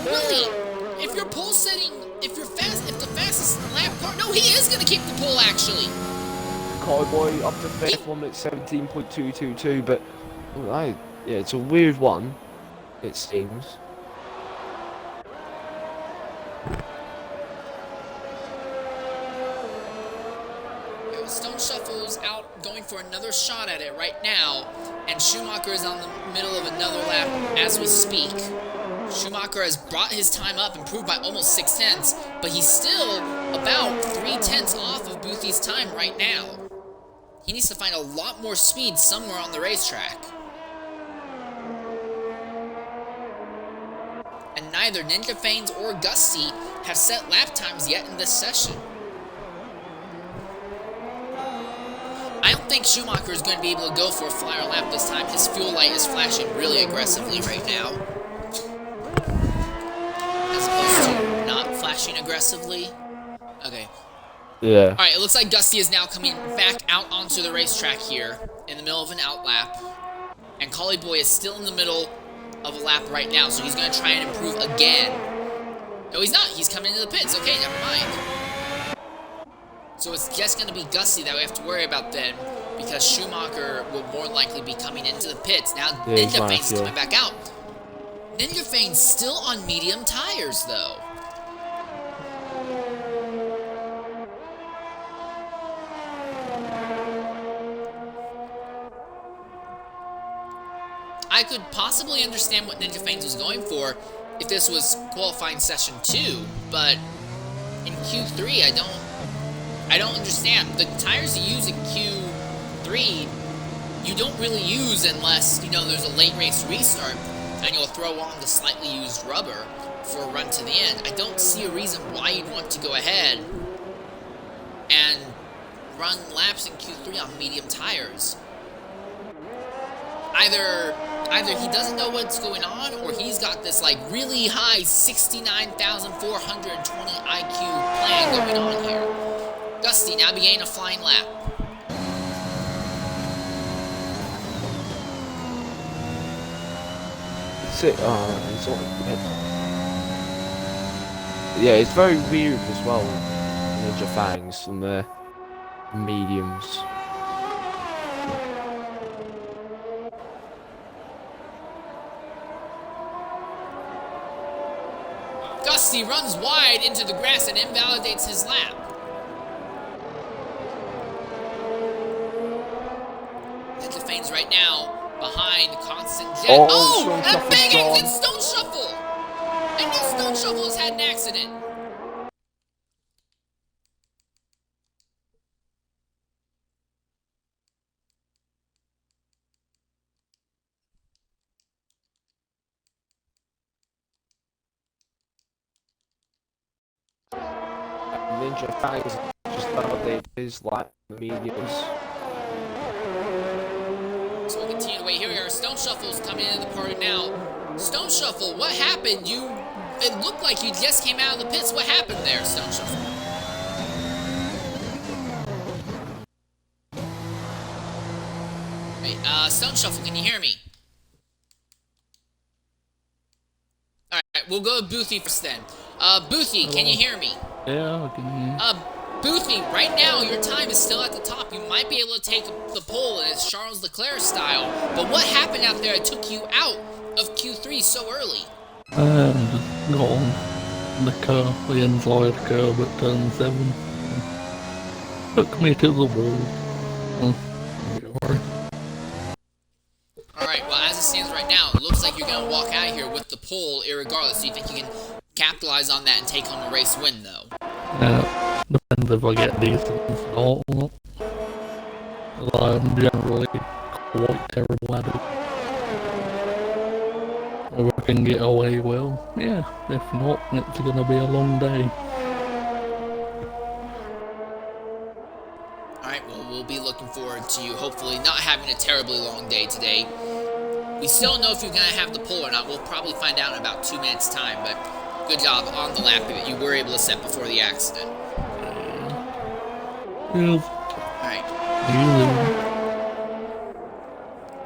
Really? If your pole setting, if the fastest lap car, no, he is going to keep the pole actually. Cowboy up to fifth one at 17.222, but yeah, it's a weird one, it seems. Stone Shuffle's out going for another shot at it right now, and Schumacher is on the middle of another lap as we speak. Schumacher has brought his time up, improved by almost 6 tenths, but he's still about 3 tenths off of Boofy's time right now. He needs to find a lot more speed somewhere on the racetrack. And neither Ninja Fanes or Gusty have set lap times yet in this session. I don't think Schumacher is going to be able to go for a flyer lap this time. His fuel light is flashing really aggressively right now, as opposed to not flashing aggressively. Okay. Yeah. Alright, it looks like Gusty is now coming back out onto the racetrack here in the middle of an out lap. And Collie Boy is still in the middle of a lap right now, so he's going to try and improve again. No, he's not. He's coming into the pits. Okay, never mind. So it's just going to be Gusty that we have to worry about then, because Schumacher will more likely be coming into the pits. Now Ninja Fane's coming back out. Ninja Fane's still on medium tires, though. I could possibly understand what Ninja Fanes was going for if this was qualifying session 2, but in Q3, I don't understand. The tires you use in Q3, you don't really use unless, you know, there's a late race restart and you'll throw on the slightly used rubber for a run to the end. I don't see a reason why you'd want to go ahead and run laps in Q3 on medium tires. Either he doesn't know what's going on, or he's got this like really high 69,420 IQ plan going on here. Gusty now began a flying lap. Yeah, it's very weird as well, Ninja Fangs and the mediums. Gusty runs wide into the grass and invalidates his lap. Ninja Fane's right now behind Constant Jet. Oh, and a big exit Stone Shuffle! And now Stone Shuffle has had an accident. Ninja Fangs just validated his lap, the mediums. So we'll continue to wait. Here we are. Stone Shuffle's coming into the party now. Stone Shuffle, what happened? It looked like you just came out of the pits. What happened there, Stone Shuffle? Wait, Stone Shuffle, can you hear me? Alright, we'll go with Boothy first then. Boothy, can you hear me? Yeah, I can hear you. Boothy, right now your time is still at the top. You might be able to take the pole as Charles Leclerc style, but what happened out there that took you out of Q3 so early? Just got on the car, the inside curb at turn 7. Took me to the wall. Alright, well as it stands right now, it looks like you're going to walk out of here with the pole irregardless. Do you think you can capitalize on that and take home a race win, though? Depends if I get a decent start or not. I'm generally quite terrible at it. I work can get away well. Yeah, if not, it's gonna be a long day. Alright, well, we'll be looking forward to you hopefully not having a terribly long day today. We still don't know if you're going to have the pole or not. We'll probably find out in about 2 minutes' time, but good job on the lap that you were able to set before the accident. Yes. Alright. Easy.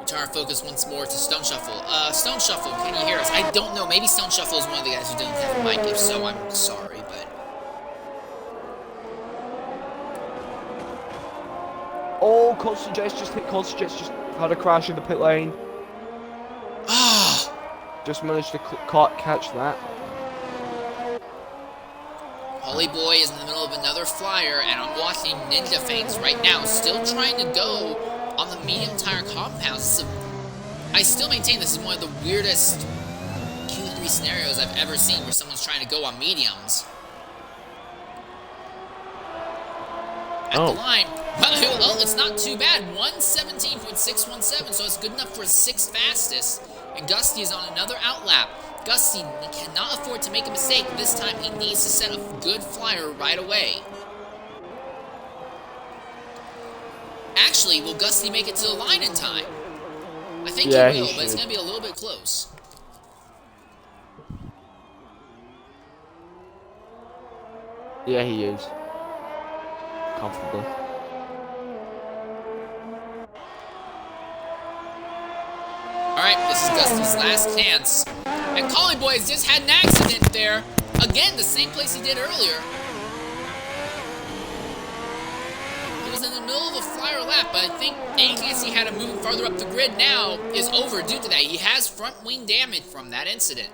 Turn our focus once more to Stone Shuffle. Stone Shuffle, can you hear us? I don't know. Maybe Stone Shuffle is one of the guys who doesn't have a mic. If so, I'm sorry, but... Oh, Constant Jets just hit Constant Jets, just had a crash in the pit lane. Ah! Just managed to catch that. Holly Boy is in the middle of another flyer, and I'm watching Ninja Fangs right now, still trying to go on the medium tire compounds. I still maintain this is one of the weirdest Q3 scenarios I've ever seen where someone's trying to go on mediums. At the line, well, it's not too bad. 1:17.617, so it's good enough for a 6th fastest. And Gusty is on another outlap. Gusty cannot afford to make a mistake. This time he needs to set a good flyer right away. Actually, will Gusty make it to the line in time? I think he will, but it's going to be a little bit close. Yeah, he is. Comfortably. Alright, this is Gusty's last chance. And Collie Boy has just had an accident there. Again, the same place he did earlier. He was in the middle of a flyer lap, but I think any chance he had of moving farther up the grid now is over due to that. He has front wing damage from that incident.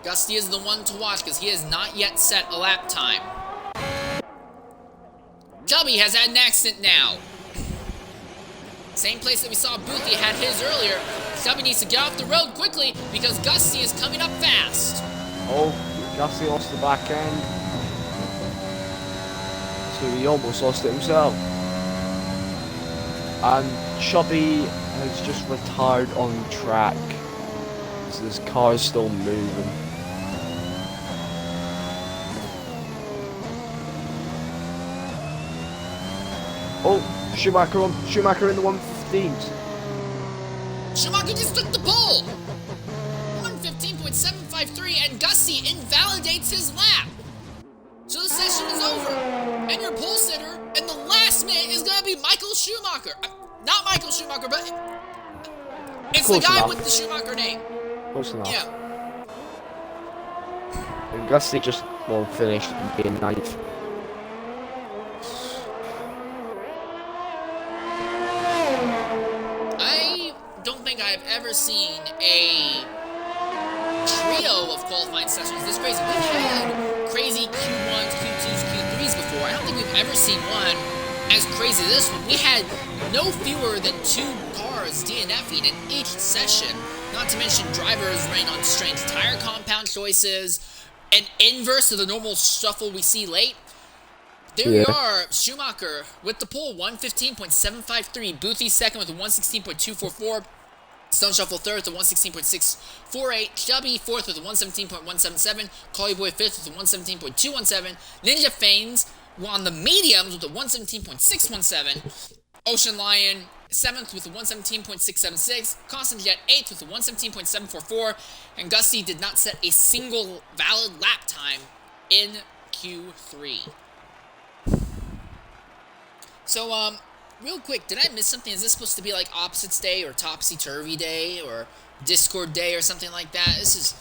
Gusty is the one to watch because he has not yet set a lap time. Chubby has had an accident now. Same place that we saw Boothie had his earlier. Chubby needs to get off the road quickly because Gusty is coming up fast. Oh, Gusty lost the back end. So he almost lost it himself. And Chubby has just retired on track. So this car is still moving. Oh, Schumacher in the 115s. Schumacher just took the pole. 1:15.753, and Gusty invalidates his lap. So the session is over. And your pole sitter in the last minute is going to be Michael Schumacher. Not Michael Schumacher, but it's the guy with the Schumacher name. Close enough. Yeah. And Gusty just, well, finished being 9th. I've ever seen a trio of qualifying sessions this crazy. We've had crazy Q1s, Q2s, Q3s before. I don't think we've ever seen one as crazy as this one. We had no fewer than 2 cars DNFing in each session, not to mention drivers running on strange tire compound choices, an inverse of the normal shuffle we see late. There we are, Schumacher with the pole, 1:15.753. Boothie second with a 1:16.244. Stone Shuffle third with a 1:16.648. Chubby fourth with a 1:17.177. Collie Boy fifth with a 1:17.217. Ninja Fanes on the mediums with a 1:17.617. Ocean Lion seventh with a 1:17.676. Constant Jet eighth with a 1:17.744. And Gusty did not set a single valid lap time in Q3. So, real quick, did I miss something? Is this supposed to be like Opposites Day or Topsy-Turvy Day or Discord Day or something like that? This is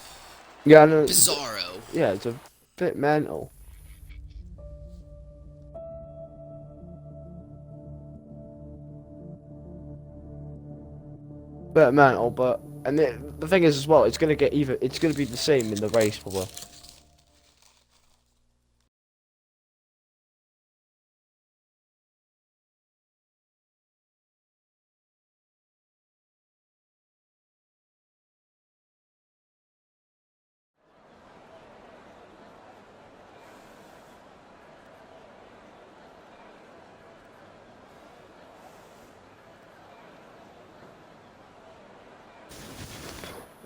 bizarro. Yeah, it's a bit mental. Bit mental, but the thing is as well, it's gonna be the same in the race probably.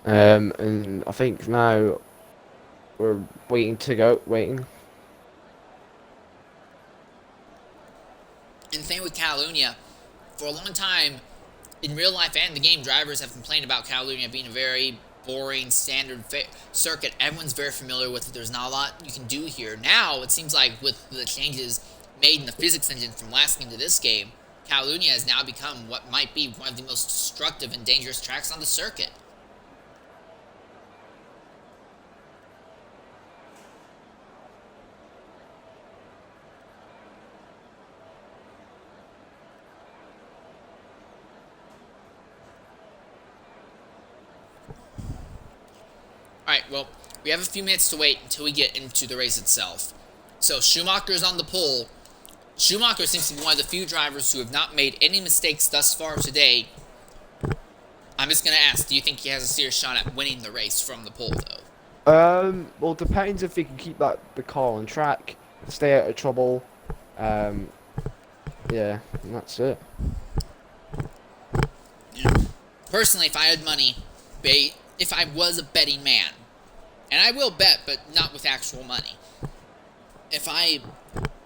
And I think now we're waiting. And the thing with Catalunya, for a long time, in real life and the game, drivers have complained about Catalunya being a very boring, standard circuit. Everyone's very familiar with it. There's not a lot you can do here. Now, it seems like with the changes made in the physics engine from last game to this game, Catalunya has now become what might be one of the most destructive and dangerous tracks on the circuit. Alright, well, we have a few minutes to wait until we get into the race itself. So, Schumacher's on the pole. Schumacher seems to be one of the few drivers who have not made any mistakes thus far today. I'm just going to ask, do you think he has a serious shot at winning the race from the pole, though? Well, it depends if he can keep the car on track, stay out of trouble. Yeah, and that's it. Personally, if I had money, if I was a betting man, and I will bet, but not with actual money. If I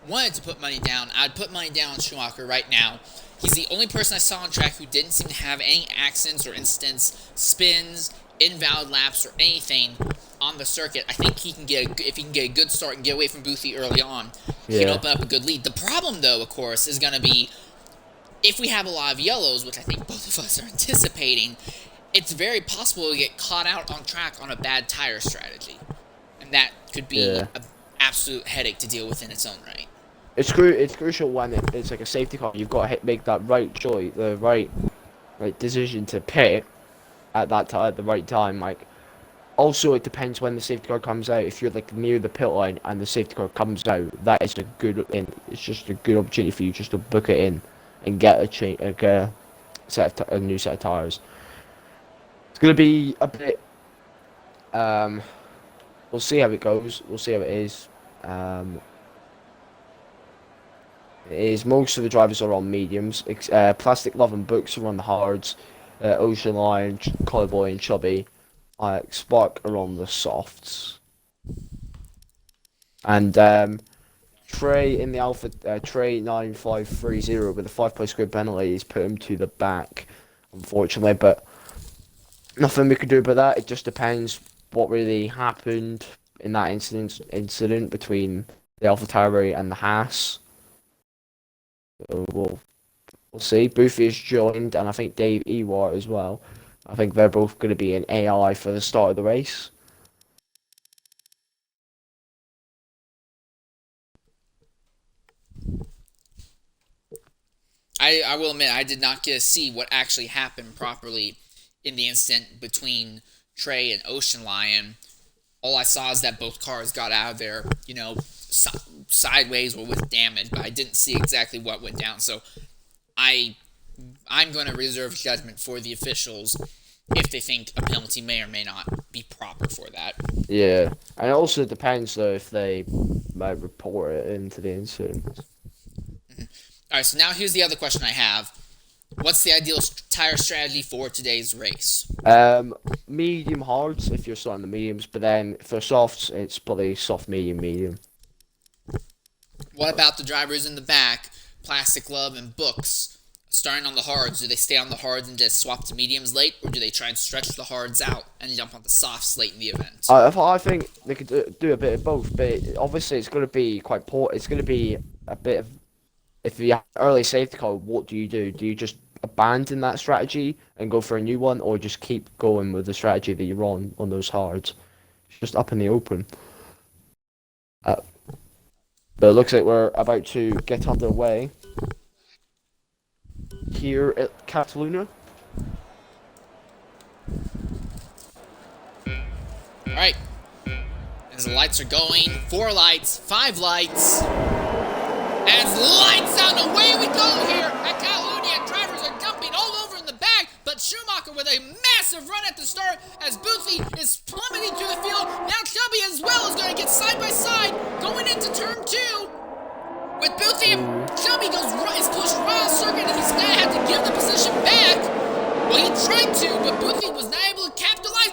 wanted to put money down, I'd put money down on Schumacher right now. He's the only person I saw on track who didn't seem to have any accidents or incidents, spins, invalid laps, or anything on the circuit. I think he can if he can get a good start and get away from Boothie early on, he can open up a good lead. The problem, though, of course, is going to be if we have a lot of yellows, which I think both of us are anticipating, it's very possible to get caught out on track on a bad tire strategy. And that could be an absolute headache to deal with in its own right. It's crucial when it's like a safety car. You've got to make that right choice, the right decision to pit at the right time. Like, also it depends when the safety car comes out. If you're like near the pit line and the safety car comes out, that is it's just a good opportunity for you just to book it in and get a new set of tires. It's gonna be a bit. We'll see how it goes. We'll see how it is. Most of the drivers are on mediums. Plastic Love and Books are on the hards. Ocean Lion, Cowboy, and Chubby. Spark are on the softs. And Trey in the Alpha, Trey 9530 with a 5 square penalty has put him to the back, unfortunately. But nothing we could do about that. It just depends what really happened in that incident between the AlphaTauri and the Haas. So we'll see. Boothie is joined, and I think Dave Ewart as well. I think they're both going to be in AI for the start of the race. I will admit, I did not get to see what actually happened properly in the incident between Trey and Ocean Lion. All I saw is that both cars got out of there, sideways or with damage, but I didn't see exactly what went down. So I'm going to reserve judgment for the officials if they think a penalty may or may not be proper for that. Yeah, and it also depends though if they might report it into the incident. Mm-hmm. All right, so now here's the other question I have. What's the ideal tire strategy for today's race? Medium hards if you're starting the mediums, but then for softs, it's probably soft, medium. What about the drivers in the back, Plastic Love and Books? Starting on the hards, do they stay on the hards and just swap to mediums late, or do they try and stretch the hards out and jump on the softs late in the event? I think they could do a bit of both, but obviously it's going to be quite poor. It's going to be a bit of, if you have early safety car, what do you do? Do you just abandon that strategy and go for a new one, or just keep going with the strategy that you're on those hards? It's just up in the open. But it looks like we're about to get underway here at Catalunya. Alright. As the lights are going, 4 lights, 5 lights. As lights out, away we go here at Catalunya. Drivers are jumping all over in the back, but Schumacher with a massive run at the start as Boothie is plummeting through the field. Now Chubby as well is going to get side by side going into turn 2. With Boothie, Chubby is pushed right off circuit, and he's going to have to give the position back. Well, he tried to, but Boothie was not able to capitalize.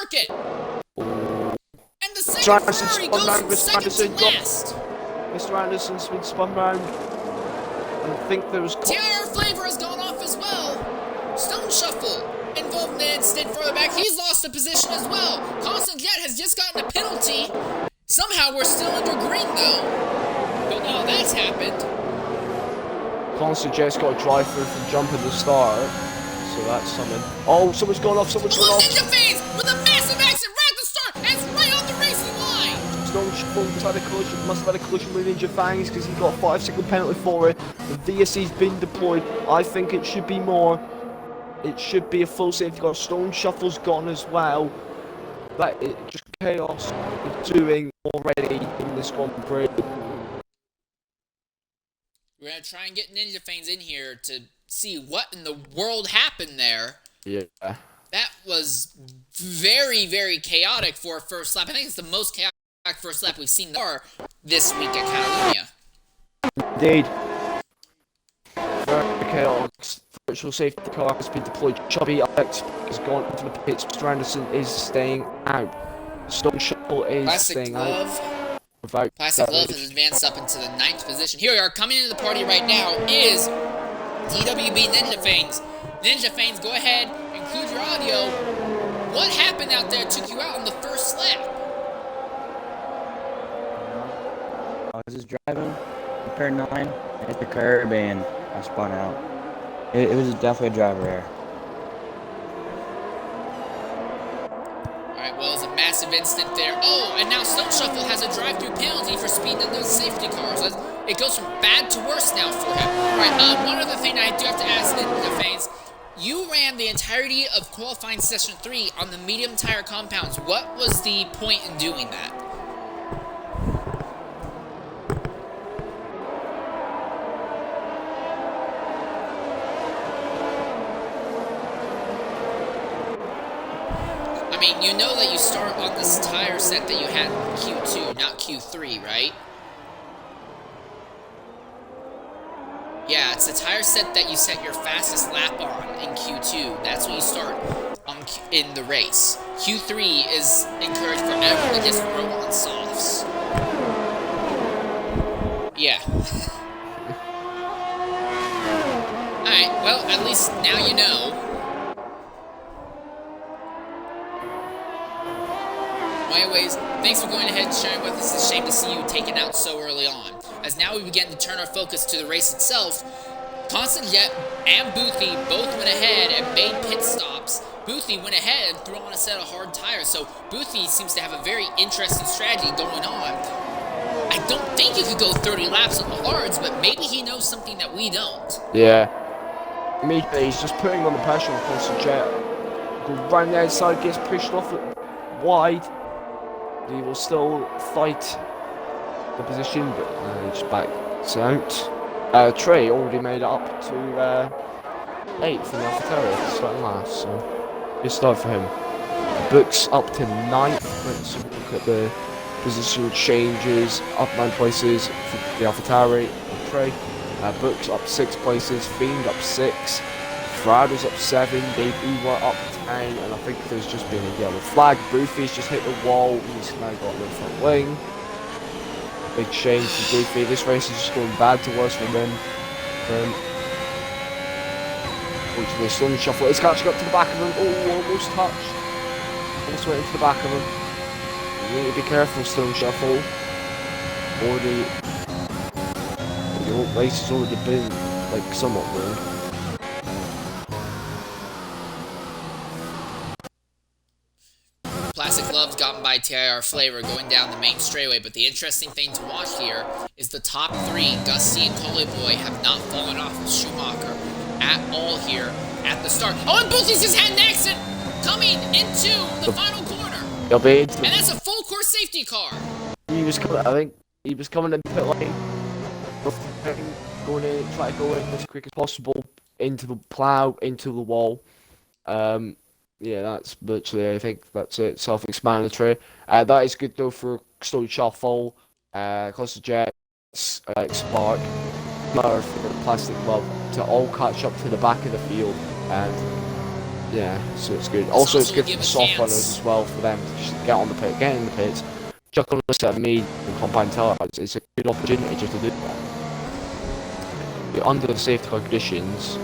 circuit. And the second Anderson Ferrari spun goes round, from Mr. second Anderson to got- last. Mr. Anderson's been spun round. I think there was... TIR Flavor has gone off as well. Stone Shuffle involved in the incident further back. He's lost a position as well. Constant Jet has just gotten a penalty. Somehow we're still under green though. Don't know how that's happened. Constant Jet's got a drive through from jumping the start. So that's something. Oh, someone's gone off, someone's gone off. Ninja Phase with a massive accident right at the start and it's right on the racing line. Stone Shuffle must have had a collision with Ninja Fangs because he got a 5-second penalty for it. The VSC's been deployed. I think it should be more. It should be a full safety car. Stone Shuffle's gone as well. That is just chaos is doing already in this Grand Prix. We're gonna try and get Ninja Fangs in here to see what in the world happened there. Yeah. That was very, very chaotic for a first lap. I think it's the most chaotic first lap we've seen this week at Catalunya. Indeed. Very chaotic. Virtual safety car has been deployed. Chubby Alex has gone into the pits. Mr. Anderson is staying out. Stone Shuffle is Plastic staying Glove. out. Without Plastic Glove damage. has advanced up into the 9th position. Here we are, coming into the party right now is DWB Ninja Fangs. Ninja Fangs, go ahead, include your audio. What happened out there took you out on the first lap? I was just driving, turn 9, hit the curb, and I spun out. It was definitely a driver error. Alright, well, it was a massive incident there. Oh, and now Stone Shuffle has a drive-through penalty for speeding under the safety cars. It goes from bad to worse now for him. Alright, one other thing I do have to ask Ninja Fangs. You ran the entirety of qualifying session 3 on the medium tire compounds. What was the point in doing that? I mean, you know that you start on this tire set that you had in Q2, not Q3, right? Yeah, it's the tire set that you set your fastest lap on in Q2. That's when you start in the race. Q3 is encouraged for everyone to just throw on softs. Yeah. Alright, well, at least now you know. Anyways, thanks for going ahead and sharing with us. It's a shame to see you taken out so early on. As now we begin to turn our focus to the race itself, Constant Jet and Boothie both went ahead and made pit stops. Boothie went ahead and threw on a set of hard tires, so Boothie seems to have a very interesting strategy going on. I don't think you could go 30 laps on the hards, but maybe he knows something that we don't. Yeah. Maybe he's just putting on the pressure on Constant Jet. Go round the outside, gets pushed off it wide. He will still fight the position, but he just backs out. Trey already made it up to 8th in the AlphaTauri, starting last, so good start for him. Books up to 9th. Let's look at the positional changes. Up 9 places for the AlphaTauri and Trey. Books up 6 places. Fiend up 6. Frado's up 7. Dave Ewa up 10. And I think there's just been a yellow flag. Boofy's just hit the wall. He's now got the front wing. Big change for Boofy. This race is just going bad to worse for him. Unfortunately, Stone Shuffle is catching up to the back of him. Oh, almost touched. Almost went into the back of him. You need to be careful, Stone Shuffle. Already, the whole race has already been like somewhat ruined. Plastic Gloves gotten by TIR Flavor going down the main straightaway, but the interesting thing to watch here is the top 3, Gusty and Coley Boy, have not fallen off of Schumacher at all here at the start. Oh, and Boothy's just had an accident coming into the final corner. And that's a full course safety car. He was coming, I think he was coming in pit lane, going in, try to go in as quick as possible into the plow, into the wall. Yeah, that's virtually, I think that's it, self-explanatory. That is good though for Stone Shuffle, Constant Jet, Spark, Murph, and Plastic Glove to all catch up to the back of the field. And Yeah, so it's good. Also, it's good for the soft runners as well, for them to just get on the pit, get in the pits, chuck on a set of medium and combine tires. It's a good opportunity just to do that. You're under the safety car conditions,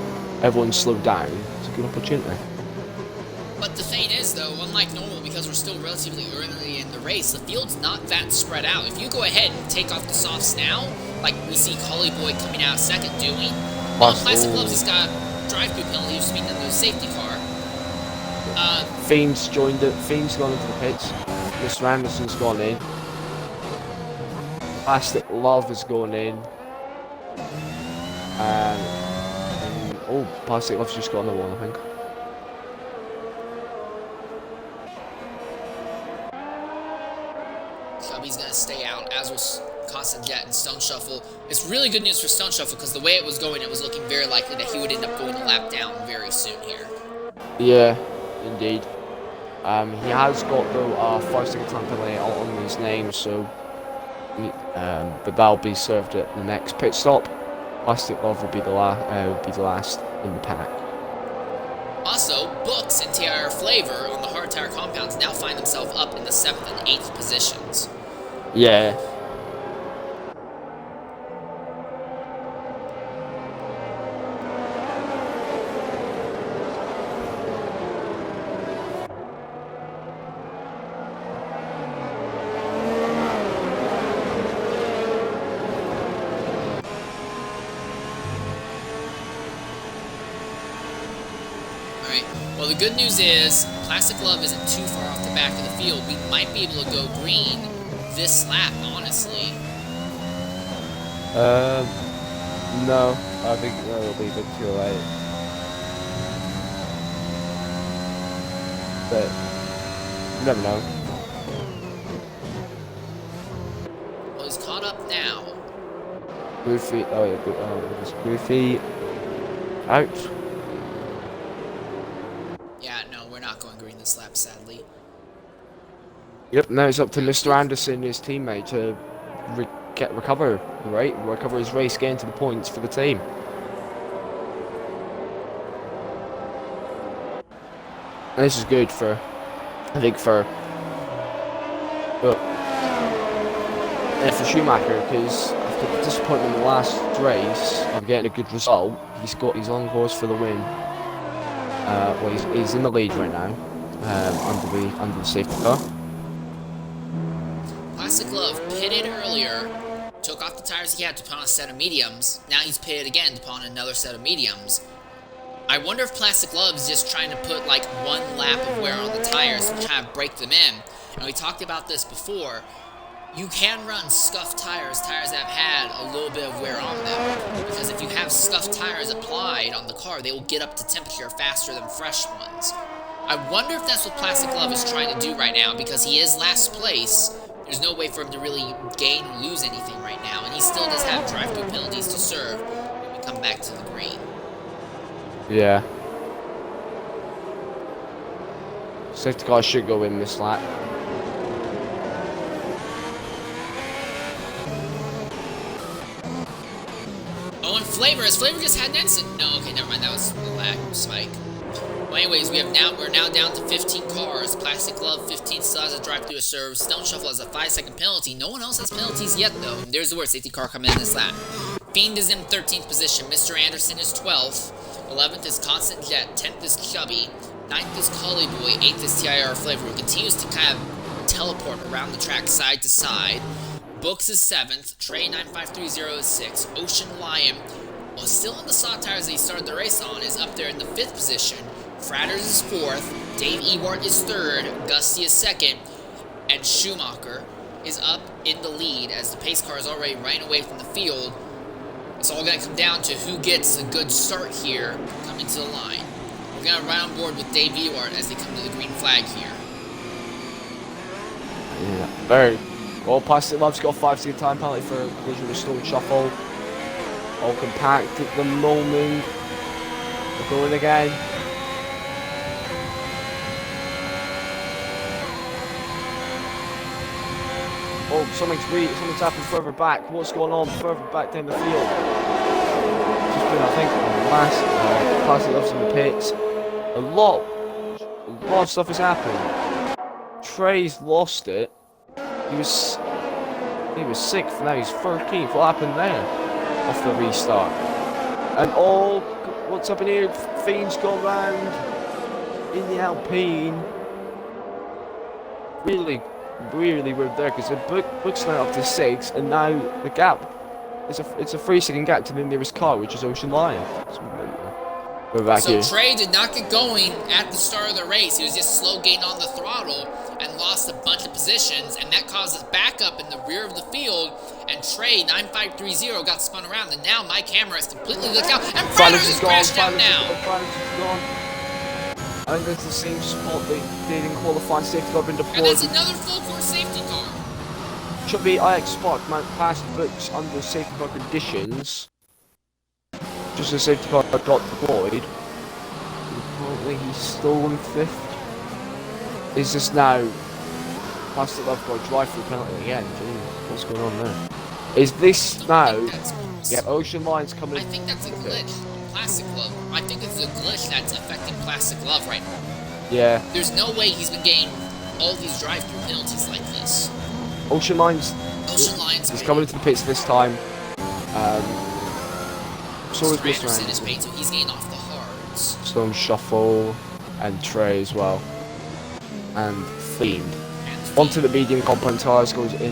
everyone's slowed down, it's a good opportunity. But the thing is, though, unlike normal, because we're still relatively early in the race, the field's not that spread out. If you go ahead and take off the softs now, like we see Collie Boy coming out second doing, on Classic Gloves, he's got a drive-through penalty for speeding under the safety car. Fiend's joined it. Fiend's gone into the pits. Mr. Anderson's gone in. Plastic Love has gone in. And oh, Plastic Love's just got another one, I think. Chubby's gonna stay out, as will Constant Jet and Stone Shuffle. It's really good news for Stone Shuffle because the way it was going, it was looking very likely that he would end up going a lap down very soon here. Yeah, indeed. He has got though a 5-second time penalty on his name, so but that'll be served at the next pit stop. Plastic Love will be the last in the pack. Also, Books and TIR Flavor on the hard tire compounds now find themselves up in the 7th and 8th positions. Yeah. Well, the good news is, Plastic Love isn't too far off the back of the field. We might be able to go green this lap, honestly. No, I think it'll be a bit too late. But, you never know. Well, he's caught up now. Goofy, oh yeah, it's Goofy out. Yeah, no, we're not going green this lap, sadly. Yep, now it's up to Mr. Anderson, his teammate, to recover his race, get into the points for the team. And this is good for, I think, for Schumacher, because after the disappointment in the last race of getting a good result, he's on course for the win. Well, he's in the lead right now, under the safety car. Plastic Glove pitted earlier, took off the tires he had to put on a set of mediums. Now he's pitted again to put on another set of mediums. I wonder if Plastic Glove's just trying to put like one lap of wear on the tires to try to break them in. And we talked about this before. You can run scuffed tires that have had a little bit of wear on them. Because if you have scuffed tires applied on the car, they will get up to temperature faster than fresh ones. I wonder if that's what Plastic Glove is trying to do right now, because he is last place. There's no way for him to really gain or lose anything right now, and he still does have drive-through penalties to serve when we come back to the green. Yeah. Safety car should go in this lap. Oh, and Flavor just had an incident. No, okay, never mind. That was a lag spike. Well, anyways, we're now down to 15 cars. Plastic Glove 15 still has a drive-through to serve. Stone Shuffle has a 5-second penalty. No one else has penalties yet, though. And there's the word safety car coming in this lap. Fiend is in 13th position. Mr. Anderson is 12th. 11th is Constant Jet. 10th is Chubby. 9th is Collie Boy. 8th is TIR Flavor, who continues to kind of teleport around the track side to side. Books is 7th. Trey 9530 is 6th. Ocean Lion, while still on the soft tires that he started the race on, is up there in the 5th position. Fratters is 4th, Dave Ewart is 3rd, Gusty is 2nd, and Schumacher is up in the lead as the pace car is already running away from the field. It's all going to come down to who gets a good start here coming to the line. We're going to ride on board with Dave Ewart as they come to the green flag here. Yeah, very well. Plastic Love's got a 5-second time penalty for collision with Stone Shuffle. All compact at the moment. We're going again. Oh, something's happened further back. What's going on further back down the field? Just been, I think, last Plastic Love's in the pits. A lot a lot of stuff has happened. Trey's lost it. He was 6th, now he's 13th. What happened there? Off the restart. And oh, what's up in here? Fiend's gone round in the Alpine. Really weird there because the book's now up to 6, and now the gap. It's a 3-second gap to the nearest car, which is Ocean Lion. We're back So here. Trey did not get going at the start of the race. He was just slow getting on the throttle and lost a bunch of positions, and that caused a backup in the rear of the field. And Trey 9530 got spun around, and now my camera is completely looked out, and Franners is crashed out now. I think that's the same spot they didn't qualify safety car been deployed. And that's another full course safety car. Should be IX Spark might pass books under safety car conditions. Just as safety car got deployed. Apparently he's still in 5th. Is this now past the left car drive-through penalty again? Jeez, what's going on there? Is this now? Yeah, Ocean Line's coming. I think that's a glitch on Plastic Glove. I think it's a glitch that's affecting Plastic Glove right now. Yeah. There's no way he's been getting all these drive-through penalties like this. Ocean Line's He's coming into the pits this time. So is this Anderson round. is paid, so he's getting off the hards. Stone Shuffle and Trey as well. And Fiend. Onto the medium compound tires goes in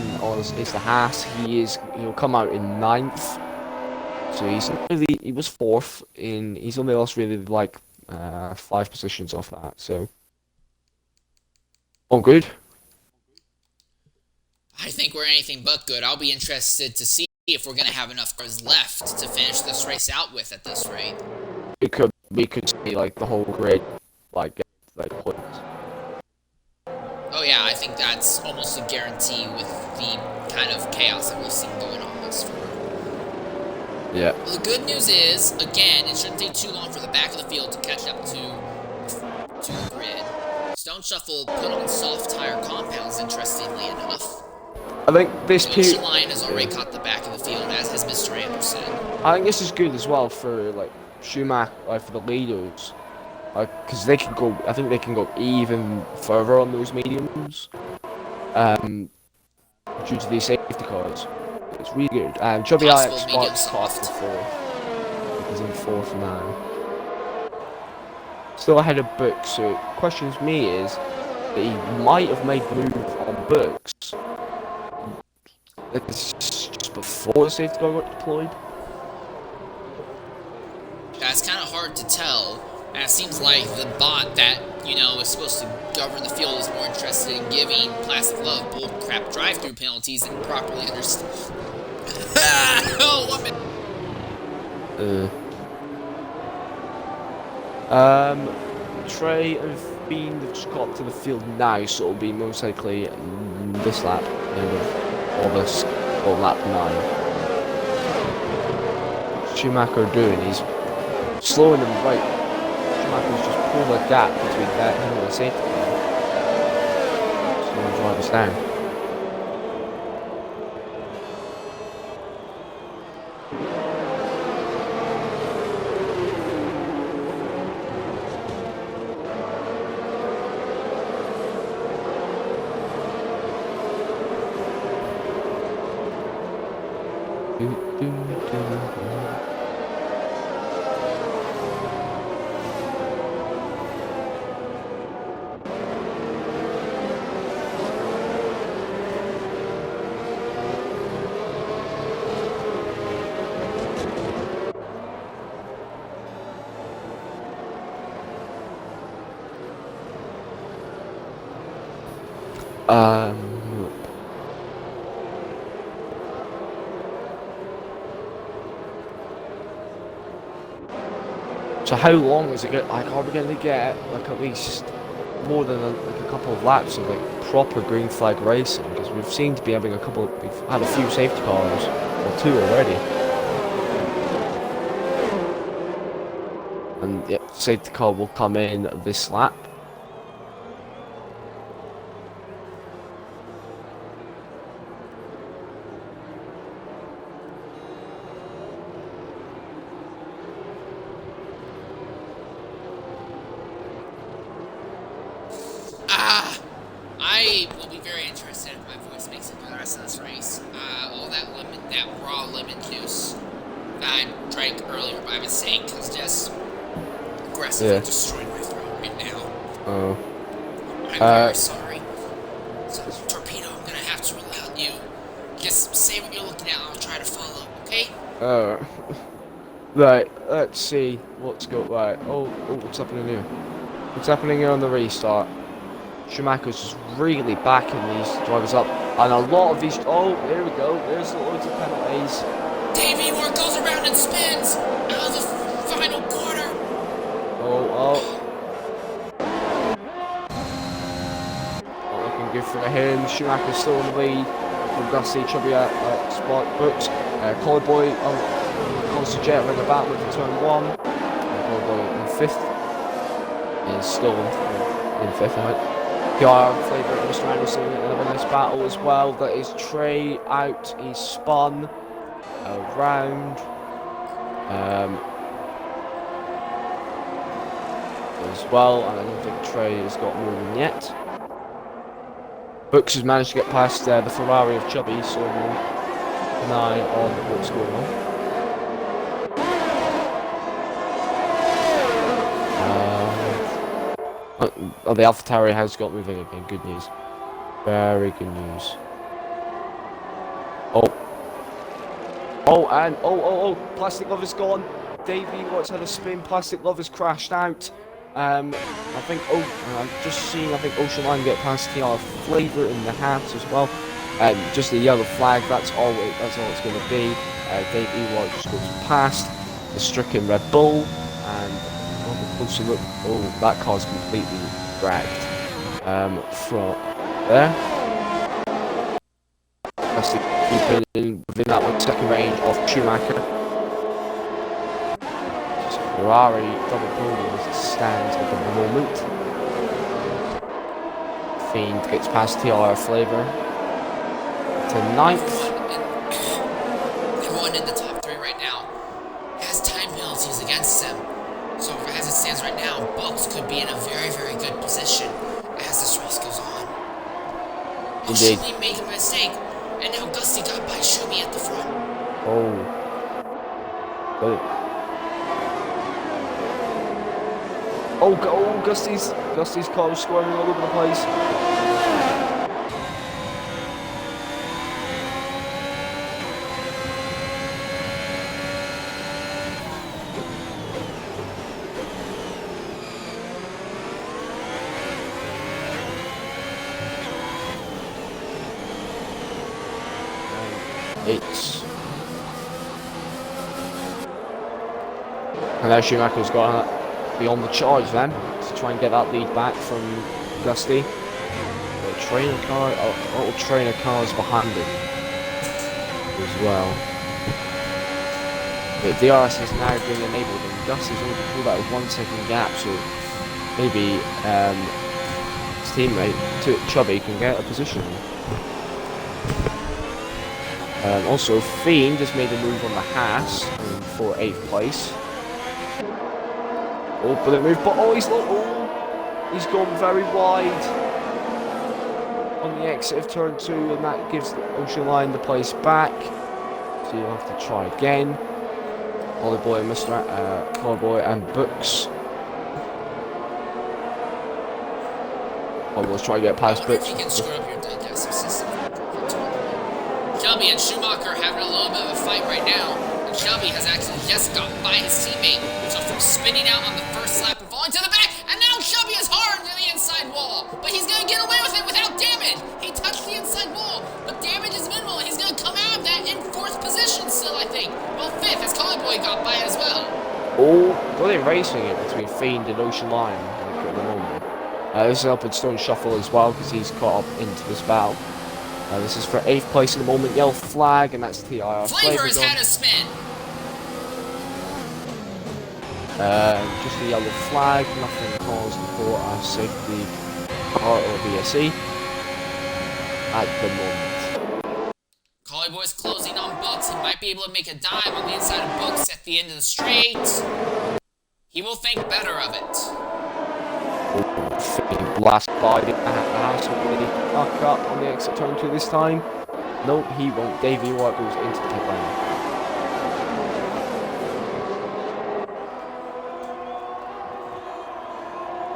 is the Haas. He'll come out in 9th. So he was 4th he's only lost really like 5 positions off that, so all good. I think we're anything but good. I'll be interested to see if we're gonna have enough cars left to finish this race out with at this rate. We could see like the whole grid like points. Oh yeah, I think that's almost a guarantee with the kind of chaos that we've seen going on this far. Yeah. Well, the good news is, again, it shouldn't take too long for the back of the field to catch up to the grid. Stone Shuffle put on soft tire compounds, interestingly enough. I think this Ocean Lion has already caught the back of the field, as has Mr. Anderson. I think this is good as well for like Schumacher, for the leaders, because they can go. I think they can go even further on those mediums, due to these safety cars. It's really good. Chubby Possible IX medium Sparks soft. for 4th. He's in 4th now. Still ahead of Books. So questions me is that he might have made the move on Books. It's just before the safety car got deployed. That's kind of hard to tell. And it seems like the bot that, is supposed to govern the field is more interested in giving Plastic Glove bullcrap drive-through penalties than properly understand. Oh, 1 minute. Trey and Fiend have just got to the field now, so it'll be most likely this lap, or lap 9. Schumacher doing, he's slowing them right. Schumacher's just pulled a gap between that and the safety car. Slowing the drivers down. So how long is it going? Like, are we going to get like at least more than a couple of laps of like proper green flag racing? Because we've seemed to be having we've had a few safety cars, or 2 already. And yeah, safety car will come in this lap. I will be very interested if my voice makes it through the rest of this race. All that raw lemon juice that I drank earlier, but I was saying, because just aggressively destroying my throat right now. Oh. I'm very sorry. So, Torpedo, I'm gonna have to rely on you. Just say what you're looking at, and I'll try to follow, okay? Right, let's see what's got right. Oh, what's happening here? What's happening here on the restart? Schumacher's just really backing these drivers up, and a lot of these. Oh, there we go. There's loads of penalties. Davey Moore goes around and spins out of the final quarter. Oh. Not looking good for him. Schumacher's still in the lead. From Gusty, Chubby at spot books. Collarboy calls the jet around the back with the turn 1. Collarboy in 5th. Is still in 5th, right? PR favourite Mr. Anderson in another nice battle as well. That is Trey out. He's spun around. As well, and I don't think Trey has got moving yet. Brooks has managed to get past the Ferrari of Chubby, so we'll keep an eye on what's going on. The AlphaTauri has got moving again. Good news. Very good news. Plastic Lover's gone. Davey Watts had a spin. Plastic Lover's crashed out. I think. I've just seen. I think Ocean Line get past TR Flavor in the Hats as well. Just the yellow flag. That's all it's going to be. Davey Watts just goes past the stricken Red Bull, and a closer look. Oh, that car's completely dragged from there. That's the keeping within that 1 second range of Schumacher. Ferrari double podium as it stands at the moment. Fiend gets past TR Flavor to 9th. Everyone in the top 3 right now has time penalties against them. So as it stands right now, Books could be in a very, very good position as this race goes on. Indeed. Shumi made a mistake, and now Gusty got by Shumi at the front. Gusty's car was squirming all over the place. And now Schumacher's got to be on the charge then to try and get that lead back from Gusty. The trainer cars behind him as well. But DRS is now being enabled, and Gusty's already pulled out a 1 second gap, so maybe his teammate Chubby can get a position. Also, Fiend just made a move on the Haas for 8th place. Oh, but it moved, but he's gone very wide on the exit of turn 2, and that gives the Ocean Line the place back. So you'll have to try again. Collarboy and Collarboy and Books. Let's try to get past Books. You can screw up your digestive system. Shelby and Schumacher are having a little bit of a fight right now. And Shelby has actually just got by his teammate. So from spinning out on the first lap and falling to the back, and now Shelby is hard to the inside wall. But he's going to get away with it without damage. He touched the inside wall, but damage is minimal. He's going to come out of that in 4th position still, I think. Well, 5th, as Collarboy got by as well. Oh, brilliant racing it between Fiend and Ocean Line at the moment. This is up with Stone Shuffle as well, because he's caught up into this battle. This is for 8th place in the moment. Yellow flag, and that's TIR. Flavor has had a spin. Just a yellow flag, nothing caused for a safety car or BSE at the moment. Collarboy's closing on Books. He might be able to make a dive on the inside of Books at the end of the straight. He will think better of it. Fiend last Friday I had somebody back up on the exit turn 2 this time. Nope, he won't. Davey White goes into the pit lane.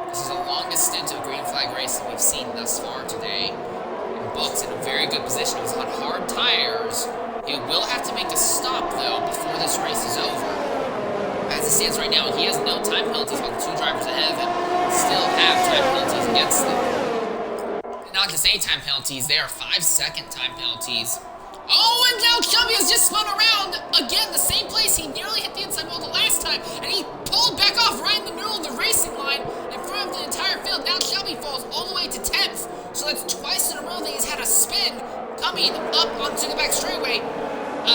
This is the longest stint of green flag racing we've seen thus far today. And Book's in a very good position. He's on hard tires. He will have to make a stop, though, before this race is over. As it stands right now, he has no time penalties while the two drivers ahead of him still have time penalties against them. And not just any time penalties, they are 5-second time penalties. Oh, and now Chubby has just spun around again, the same place he nearly hit the inside wall the last time, and he pulled back off right in the middle of the racing line in front of the entire field. Now Chubby falls all the way to 10th, so that's twice in a row that he's had a spin coming up onto the back straightaway.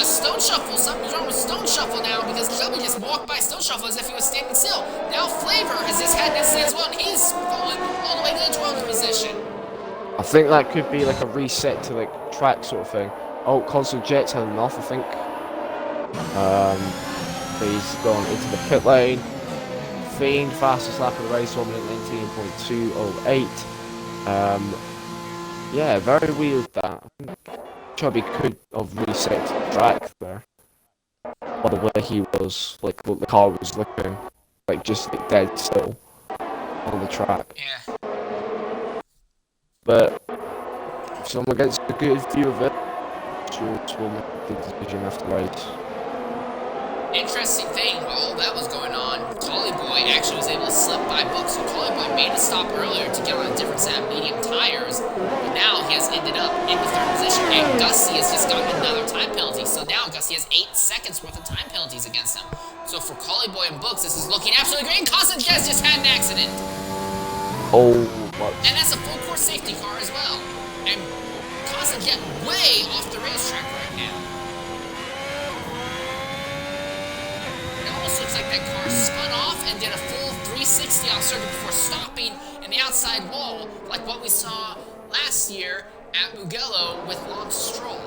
Stone Shuffle, something's wrong with Stone Shuffle now because Chubby just walked by Stone Shuffle as if he was standing still. Now Flavor has just had this as well, and he's fallen all the way to the 12th position. I think that could be like a reset to like track sort of thing. Oh, Constant Jet's had enough, I think. He's gone into the pit lane. Fiend, fastest lap of the race, 1 minute 19.208. Yeah, very weird that. I think Chubby could have reset the track there. By the way he was, like, the car was looking, like, just like dead still on the track. Yeah. But if someone gets a good view of it, sure will make the decision after the race. Interesting thing, while that was going on, Collie Boy actually was able to slip by Book, so Collie Boy made a stop earlier to get on a different set of medium tires, but now he has ended up in the 3rd position, and Gussie has just gotten another time penalty, so now Gussie has 8 seconds worth of time penalties against him. So for Collie Boy and Books, this is looking absolutely great, and Constant Jazz just had an accident! Oh, what? And that's a full course safety car as well, and Constant Jet way off the racetrack right now. Looks like that car spun off and did a full 360 off circuit before stopping in the outside wall, like what we saw last year at Mugello with Lance Stroll.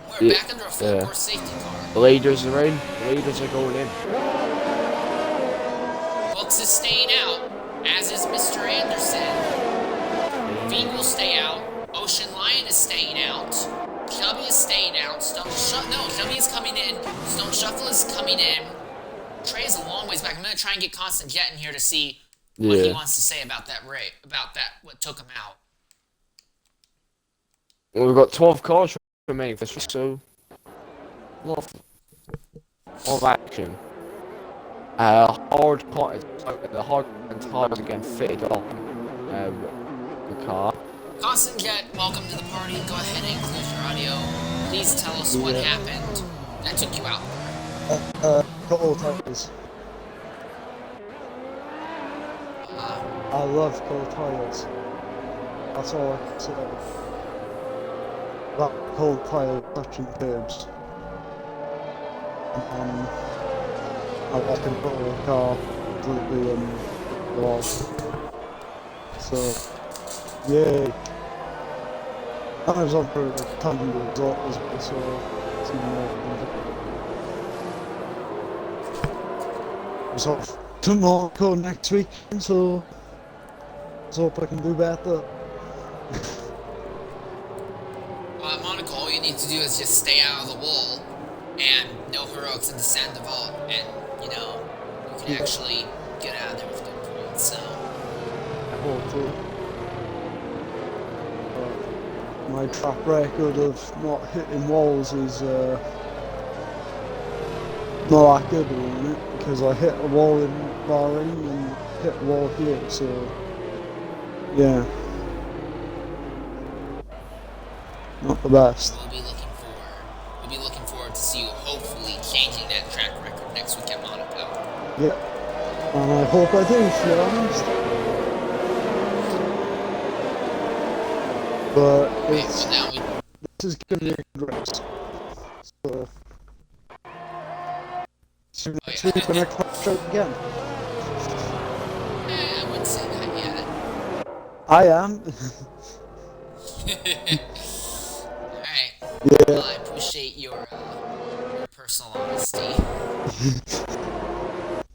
We're back under a full course safety car. The leaders are in. The leaders are going in. Books is staying out, as is Mr. Anderson. Fiend will stay out. Ocean Lion is staying out. Chubby is staying out. Chubby is coming in. Stone Shuffle is coming in. Trey is a long ways back. I'm gonna try and get Constant Jet in here to see what he wants to say about that what took him out. Well, we've got 12 cars remaining for this race, so a lot of action. The hard tires again fitted on the car. Constant Jet, welcome to the party. Go ahead and close your audio. Please tell us what happened that took you out. Cold tires. I love cold tires. That's all I can say. That cold tire touching curbs. I can put the car completely in the wall. So, yay. I was on for a tangible result as well, so it's even more fun. So, tomorrow next week, so let's hope I can do better. Well, at Monaco, all you need to do is just stay out of the wall and no heroics and descend the vault, and you can actually get out of there with good points. So, Hopefully. My track record of not hitting walls is not that good, isn't it? Because I hit a wall in Bahrain and hit a wall here, so yeah, not the best. we'll be looking forward to see you hopefully changing that track record next week at Monaco. Yeah, and I hope I do, to be honest. But it's, this is going to be a good race. So, see you next week when I crash out again. I wouldn't say that yet. I am. Alright. Yeah. Well, I appreciate your personal honesty.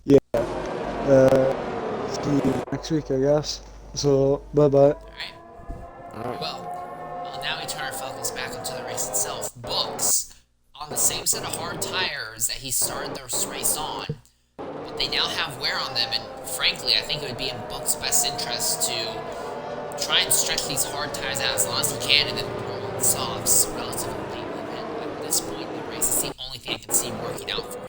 Yeah. See you next week, I guess. So, bye bye. Alright. Very well. Well, now we turn our focus back onto the race itself. Books, on the same set of hard tires that he started this race on, but they now have wear on them, and frankly, I think it would be in Book's best interest to try and stretch these hard tires out as long as he can, and then roll on softs relatively late. And at this point in the race, it's the only thing I can see working out for him.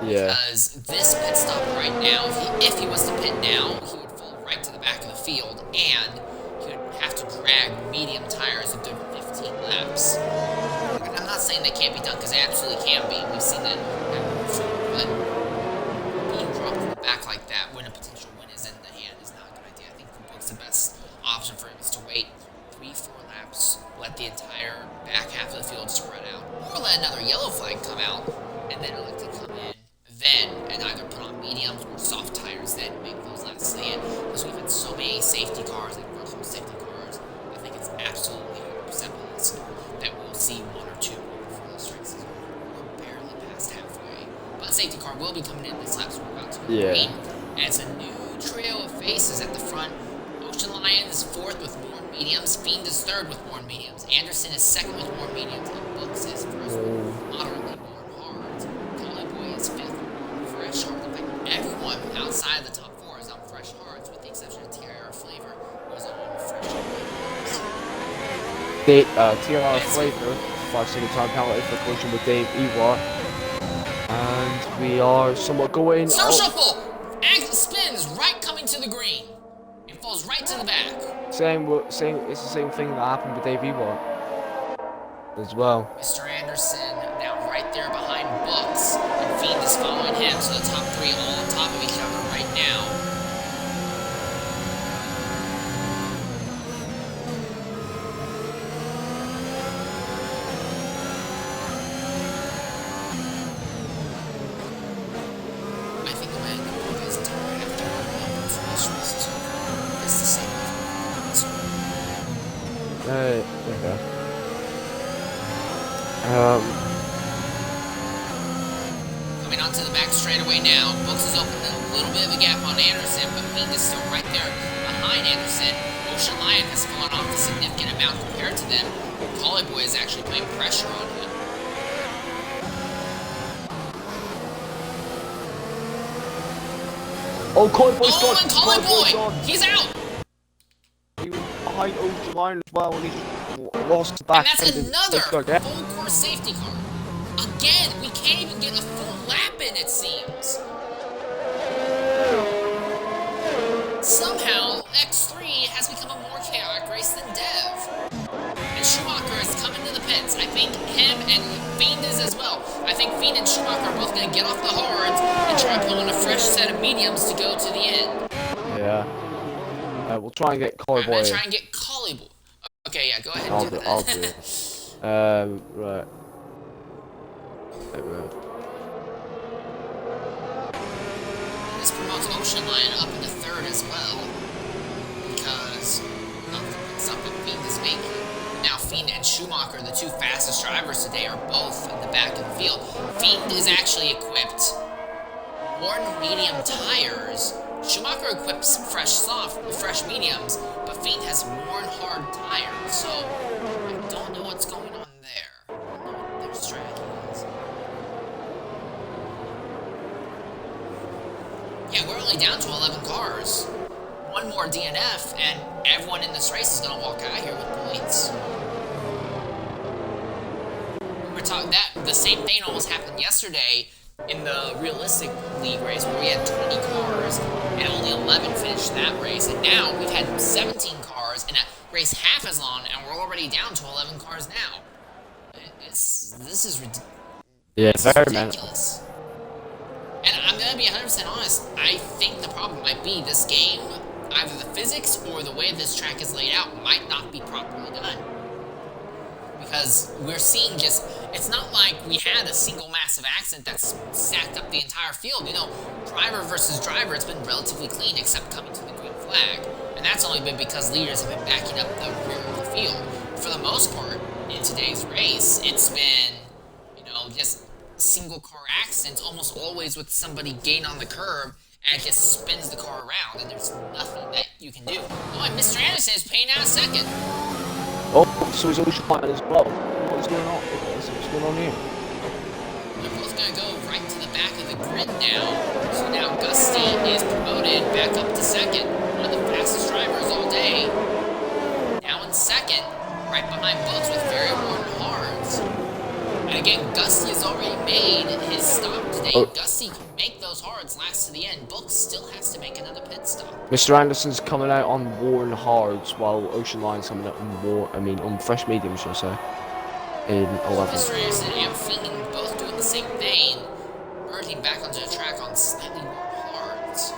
Yeah. Because this pit stop right now, if he was to pit now, he would fall right to the back of the field, and he would have to drag medium tires a good 15 laps. And I'm not saying they can't be done, because they absolutely can be. We've seen that before, but being dropped in the back like that when a potential win is in the hand is not a good idea. I think for Book's the best option for him is to wait 3-4 laps, let the entire back half of the field spread out, or let another yellow flag come out, and then elect to come in then, and either put on mediums or soft tires then, make those last stay in. Because we've had so many safety cars, like virtual safety cars, I think it's absolutely 100% possible that we'll see 1 or 2 before this race is over. We're barely past halfway. But safety car will be coming in this lap, so we're about to agree. And it's a new trio of faces at the front. Ocean Lion is 4th with more mediums, Fiend is 3rd with more mediums, Anderson is 2nd with more mediums, and Books is 1st with moderately more hards. Collie Boy is 5th. Fresh hards. In fact, everyone outside of the top 4 is on fresh hards, with the exception of TRR Flavor, who is on fresh hards. TRR Flavor, 5-second time penalty for collision with Dave Ewart. And we are somewhat going. Star Shuffle! Spins right coming to the green. It falls right to the back. It's the same thing that happened with Dave Ewart as well. Mr. Anderson now right there behind Books, and Fiend is following him, so the top 3 all on top of each other right now. I think when Book is done after this race is over, it's the same as Okay. Coming onto the back straightaway now. Books is opening a little bit of a gap on Anderson, but Fiend is still right there behind Anderson. Ocean Lion has fallen off a significant amount compared to them. Collie Boy is actually putting pressure on him. Oh, Collie Boy's gone! And Collie Boy! He's out! He was behind Ocean Lion as well, and he lost the back. And that's end another again. full course safety car. Again, we can't even get a full lap in, it seems. Somehow, X3 has become a more chaotic race than Dev. And Schumacher is coming to the pits. I think him and Fiend is as well. I think Fiend and Schumacher are both going to get off the hards and try to pull in a fresh set of mediums to go to the end. Yeah. We'll try and get Collie I'm Boy. going to try and get Collie Boy. Okay, yeah, go ahead and do that. I'll do it. Right. This promotes Ocean Lion up into 3rd as well, because of the pit stop that Fiend is making. Now Fiend and Schumacher, the 2 fastest drivers today, are both in the back of the field. Fiend is actually equipped more medium tires. Schumacher equips fresh mediums, but Fiend has more hard tires, so I don't know what's going on there. I don't know what their strategy is. Yeah, we're only down to 11 cars. One more DNF, and everyone in this race is going to walk out of here with points. We're talking that the same thing almost happened yesterday in the realistic league race, where we had 20 cars and only 11 finished that race, and now we've had 17 cars in a race half as long, and we're already down to 11 cars now. This is ridiculous. And I'm gonna be 100% honest, I think the problem might be this game, either the physics or the way this track is laid out might not be properly done. Because we're seeing just, it's not like we had a single massive accident that's stacked up the entire field. You know, driver versus driver, it's been relatively clean except coming to the green flag. And that's only been because leaders have been backing up the rear of the field. For the most part, in today's race, it's been, you know, just single car accidents, almost always with somebody gain on the curb and it just spins the car around, and there's nothing that you can do. Oh, and Mr. Anderson is paying out second. Oh, so is Ocean Line as well. What's going on? What's going on here? They're both going to go right to the back of the grid now. So now Gusty is promoted back up to second. One of the fastest drivers all day. Now in second, right behind Books with very warm hards. And again, Gusty has already made his stop today. Oh. Gusty can make those hards last to the end. Books still has to make another pit stop. Mr. Anderson's coming out on worn hards, while Ocean Line's coming out on fresh mediums, should I say, in 11. Mr. Anderson and Feeney both doing the same thing, merging back onto the track on slightly more hards.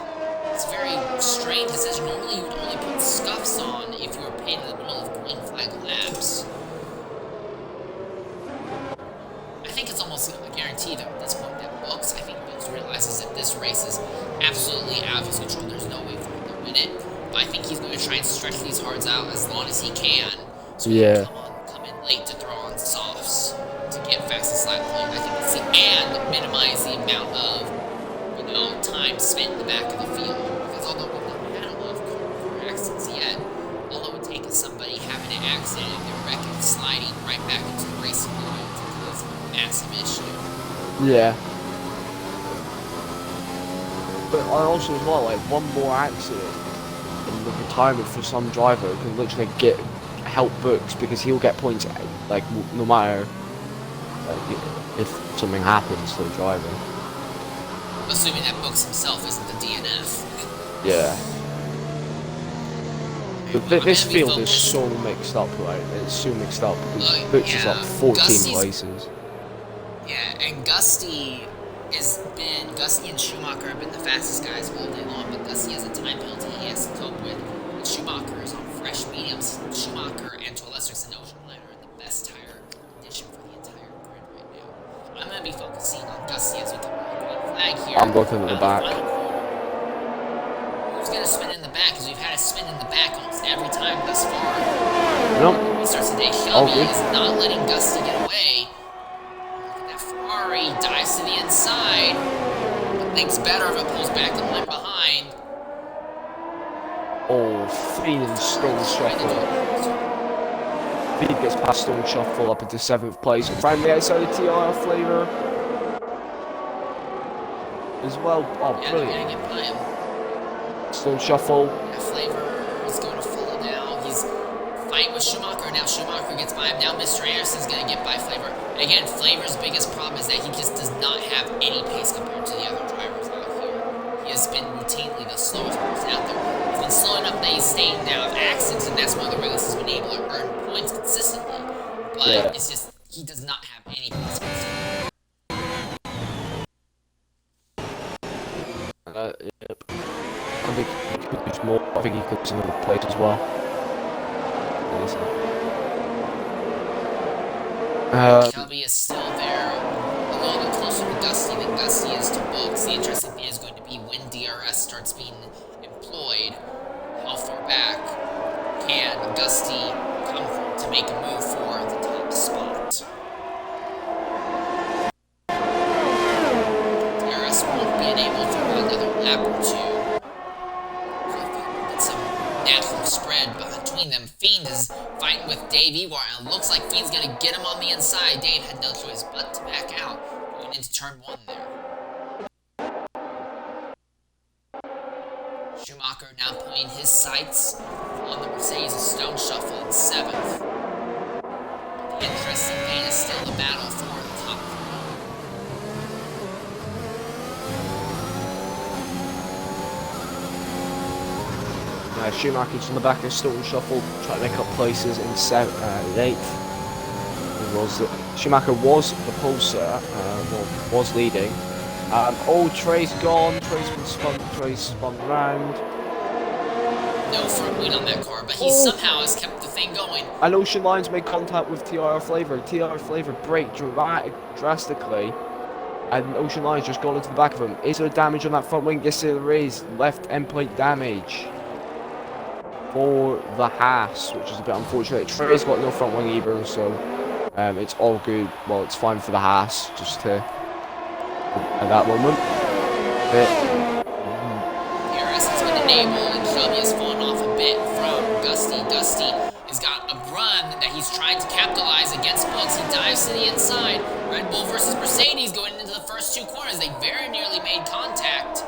It's a very strange decision. Normally you would only put scuffs on if you were paid in the middle of green flag laps. I think it's almost a guarantee though at this point that Books realizes that this race is absolutely out of his control. There's no way for him to win it. But I think he's going to try and stretch these hards out as long as he can. So he can come in late to throw on softs to get fastest lap time. I think it's and minimize the amount of, time spent in the back of the field. Because although we've not had a lot of car accidents yet, all it would take is somebody having an accident and they're wrecking, sliding right back into the racing line to cause a massive issue. Yeah. But I also as well, like, one more accident in the retirement for some driver can literally help Books, because he'll get points, like, no matter if something happens to the driver. Assuming that Books himself isn't the DNF. Yeah. But this field is so mixed up, right? It's so mixed up. Books is up 14 places. Yeah, and Gusty and Schumacher have been the fastest guys all day long, but Gusty has a time penalty he has to cope with. And Schumacher is on fresh mediums. Schumacher and to a lesser extent Ocean Line are in the best tire condition for the entire grid right now. I'm going to be focusing on Gusty as we come on the green flag here. I'm looking at the back. Who's going to spin in the back? Because we've had a spin in the back almost every time thus far. Nope. He starts today. Shelby is not letting Gusty get away. Ferrari dives to the inside, but thinks better of it, pulls back the line behind. Oh, Feed and Stone Shuffle. Feed gets past Stone Shuffle up into 7th place. Right on the outside of TR Flavor as well. Oh, yeah, brilliant. They're gonna get by him. Stone Shuffle. Yeah, Flavor is going to follow now. He's fighting with Schumacher. Now Schumacher gets by him. Now Mr. Anderson's going to get by Flavor. Again, Flavor's biggest problem is that he just does not have any pace compared to the other drivers out here. He has been routinely the slowest person out there. He's been slow enough that he's staying out of accidents, and that's one of the reasons he's been able to earn points consistently. But it's just, he does not have any pace consistently. Yep. I think he could use more. I think he could use another place as well. Shelby is still there, a little bit closer to Gusty than Gusty is to Books. The interesting thing is going to be when DRS starts being employed, how far back can Gusty come from to make a move for the top spot. DRS won't be enabled for another lap or two. So if we get some natural spread between them, Fiend is fighting with Dave Ewart, and it looks like Fiend's going to get him on the inside. Dave had no choice but to back out going into turn 1 there. Schumacher now putting his sights on the Mercedes Stone Shuffle in 7th. The interesting thing is still the battle for the top 3. Schumacher's on the back of Stone Shuffle, trying to make up places in 8th. Schumacher was the pulser, was leading. Trey's gone. Trey's spun round. No front wheel on that car, but he somehow has kept the thing going. And Ocean Line's made contact with TR Flavor. TR Flavor braked drastically, and Ocean Line's just gone into the back of him. Is there damage on that front wing? Yes, there is. Left end plate damage for the Haas, which is a bit unfortunate. Trey's got no front wing either, so it's all good. Well, it's fine for the Haas, just to at that moment. But unable, and Shelby has fallen off a bit from Gusty. Gusty has got a run that he's trying to capitalize against Books. He dives to the inside. Red Bull versus Mercedes going into the first two corners. They very nearly made contact.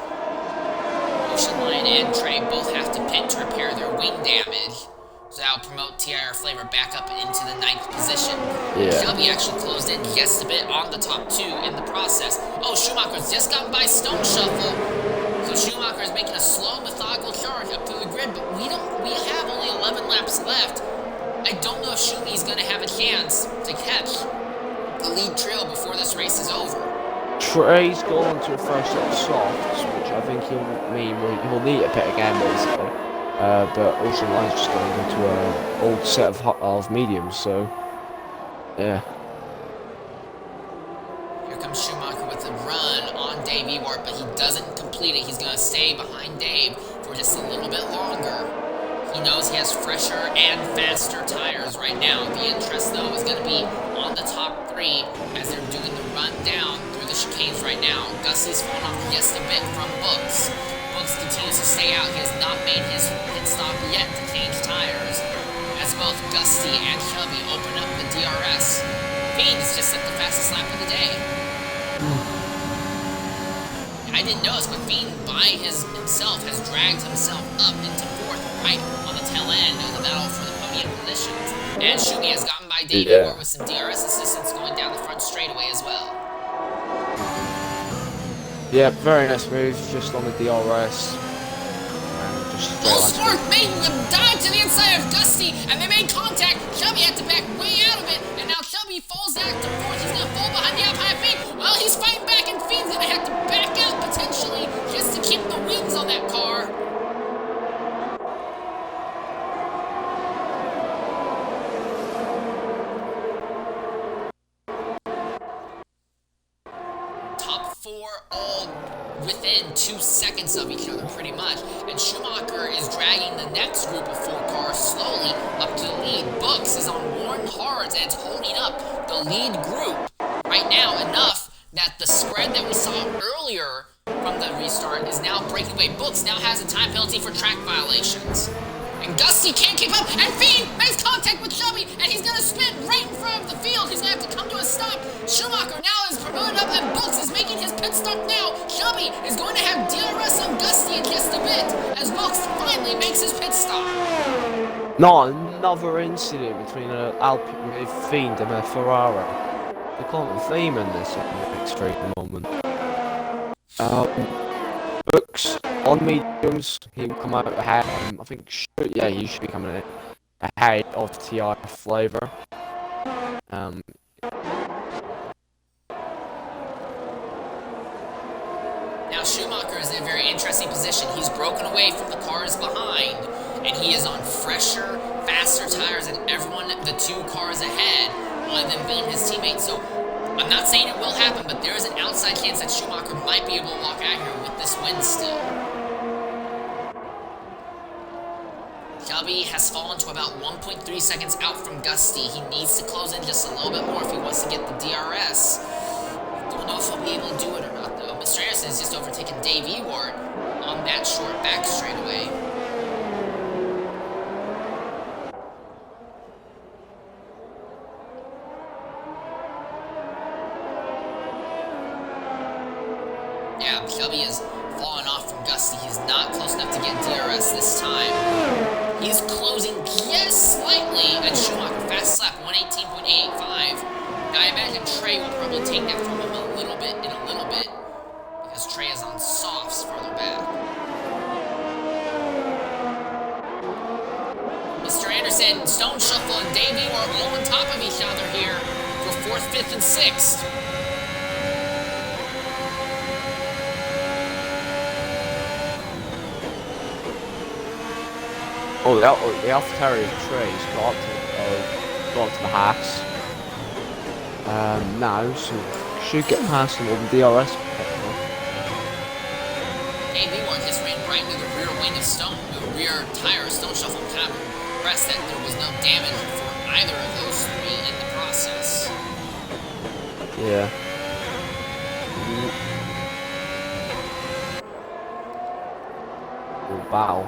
Ocean Lion and Trey both have to pit to repair their wing damage. So that'll promote TIR Flavor back up into the 9th position. Yeah. Shelby actually closed in just a bit on the top 2 in the process. Oh, Schumacher's just gotten by Stone Shuffle. So Schumacher is making a slow, methodical charge up through the grid, but we have only 11 laps left. I don't know if Schumi's going to have a chance to catch the lead trio before this race is over. Trey's gone to a first set of softs, which I think he'll need to pit again, basically. But Ocean Line's just going into an old set of mediums, so yeah. Here comes Schumacher with a run on Dave Ewart, but he doesn't complete it. He's going to stay behind Dave for just a little bit longer. He knows he has fresher and faster tires right now. The interest, though, is going to be on the top 3 as they're doing the run down through the chicanes right now. Gusty's fallen off just a bit from Books. Books continues to stay out. He has not made his pit stop yet to change tires. As both Gusty and Shelby open up the DRS, Fiend has just set the fastest lap of the day. I didn't notice, but Fiend by himself has dragged himself up into 4th right on the tail end of the battle for the podium positions. And Schumi has gotten by Dave Ewart with some DRS assistance going down the front straightaway as well. Yeah, very nice move, just on the DRS. And just straight Spark made a dive to the inside of Gusty, and they made contact. Shelby had to back way out of it, and now Shelby falls back to 4th. He's going to fall behind the Alpine Fiend. Well, he's fighting back, and Fiend's going to have to back out potentially just to keep the wings on that car. Top 4 all within 2 seconds of each other, pretty much. And Schumacher is dragging the next group of 4 cars slowly up to the lead. Books is on Warren Hards, and it's holding up the lead group right now enough that the spread that we saw earlier from the restart is now breaking away. Books now has a time penalty for track violations. And Gusty can't keep up, and Fiend makes contact with Shelby, and he's going to spin right in front of the field. He's going to have to come to a stop. Schumacher now is promoted up, and Books is making his pit stop now. Shelby is going to have DRS on Gusty in just a bit, as Books finally makes his pit stop. Not another incident between an Alpine Fiend and a Ferrari. They can't theme in this X3 at the moment. Books on mediums, he will come out ahead. I think, he should be coming ahead of TI Flavor. Now Schumacher is in a very interesting position. He's broken away from the cars behind, and he is on fresher, faster tires than everyone, the 2 cars ahead, other than being his teammate. So I'm not saying it will happen, but there is an outside chance that Schumacher might be able to walk out here with this win still. Shelby has fallen to about 1.3 seconds out from Gusty. He needs to close in just a little bit more if he wants to get the DRS. Don't know if he'll be able to do it or not, though. Mr. Anderson has just overtaken Dave Ewart on that short back straightaway. Yeah, Shelby has fallen off from Gusty. He's not close enough to get DRS this time. He's closing just slightly at Schumacher. Fast lap, 118.885. Now I imagine Trey will probably take that from him a little bit, because Trey is on softs further back. Mr. Anderson, Stone Shuffle, and Davey are all on top of each other here for 4th, 5th, and 6th. Oh, the AlphaTauri Trey's got to the Haas. Now, so should get past him on the DRS. Dave Ewart just ran right into the rear wing of Stone, the rear tire of Stone Shuffle, and kind of impressed that there was no damage for either of those 3 in the process. Yeah. battle.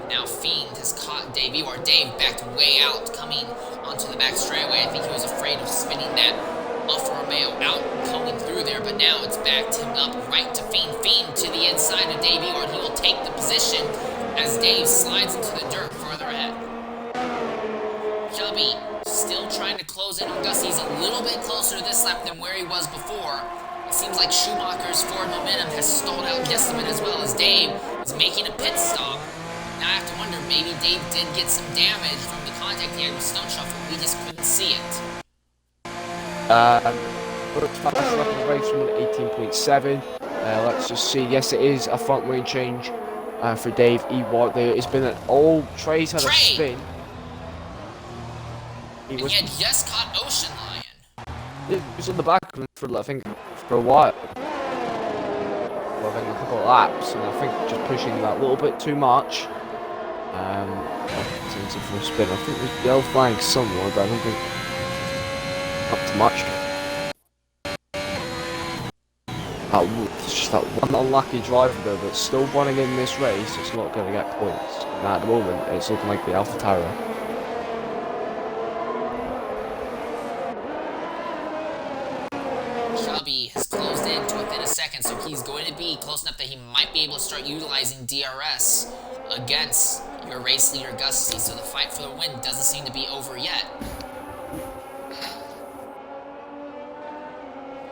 Now Fiend has caught Dave Ewart. Dave backed way out, coming onto the back straightaway. I think he was afraid of spinning that Alfa Romeo out, coming through there, but now it's backed him up right to Fiend. Fiend to the inside of Dave Ewart. He will take the position as Dave slides into the dirt further ahead. Shelby still trying to close in on Gus. He's a little bit closer to this lap than where he was before. It seems like Schumacher's forward momentum has stalled out Guessman as well as Dave is making a pit stop. Now I have to wonder, maybe Dave did get some damage from the contact he had with Stone Shuffle. We just couldn't see it. First fast lap of the race from 18.7. Let's just see. Yes, it is a front wing change for Dave Ewart. There has been an old Trey's had a spin. He had just caught Ocean Lion. It was on the back of him for, I think, for a while. Well, I think a couple of laps, and I think just pushing that a little bit too much. For a spin. I think there's yellow flag somewhere, but I don't think up to much. It's just that one unlucky driver though that's still running in this race. It's not going to get points. And at the moment, it's looking like the Alpha Tower. Shelby has closed in to within a second, so he's going to be close enough that he might be able to start utilizing DRS against your race leader Gusty, so the fight for the win doesn't seem to be over yet.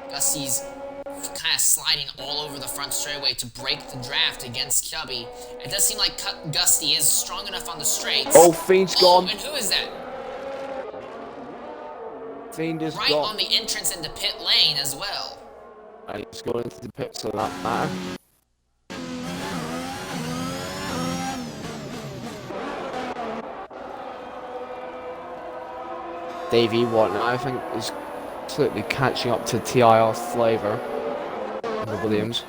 Gusty's kind of sliding all over the front straightaway to break the draft against Chubby. It does seem like Gusty is strong enough on the straights. Oh, Fiend's gone. And who is that? Fiend is right gone. On the entrance into pit lane as well. And he's going into the pit, so that matter. Dave Ewart now, I think, is absolutely catching up to TIR Flavor and the Williams.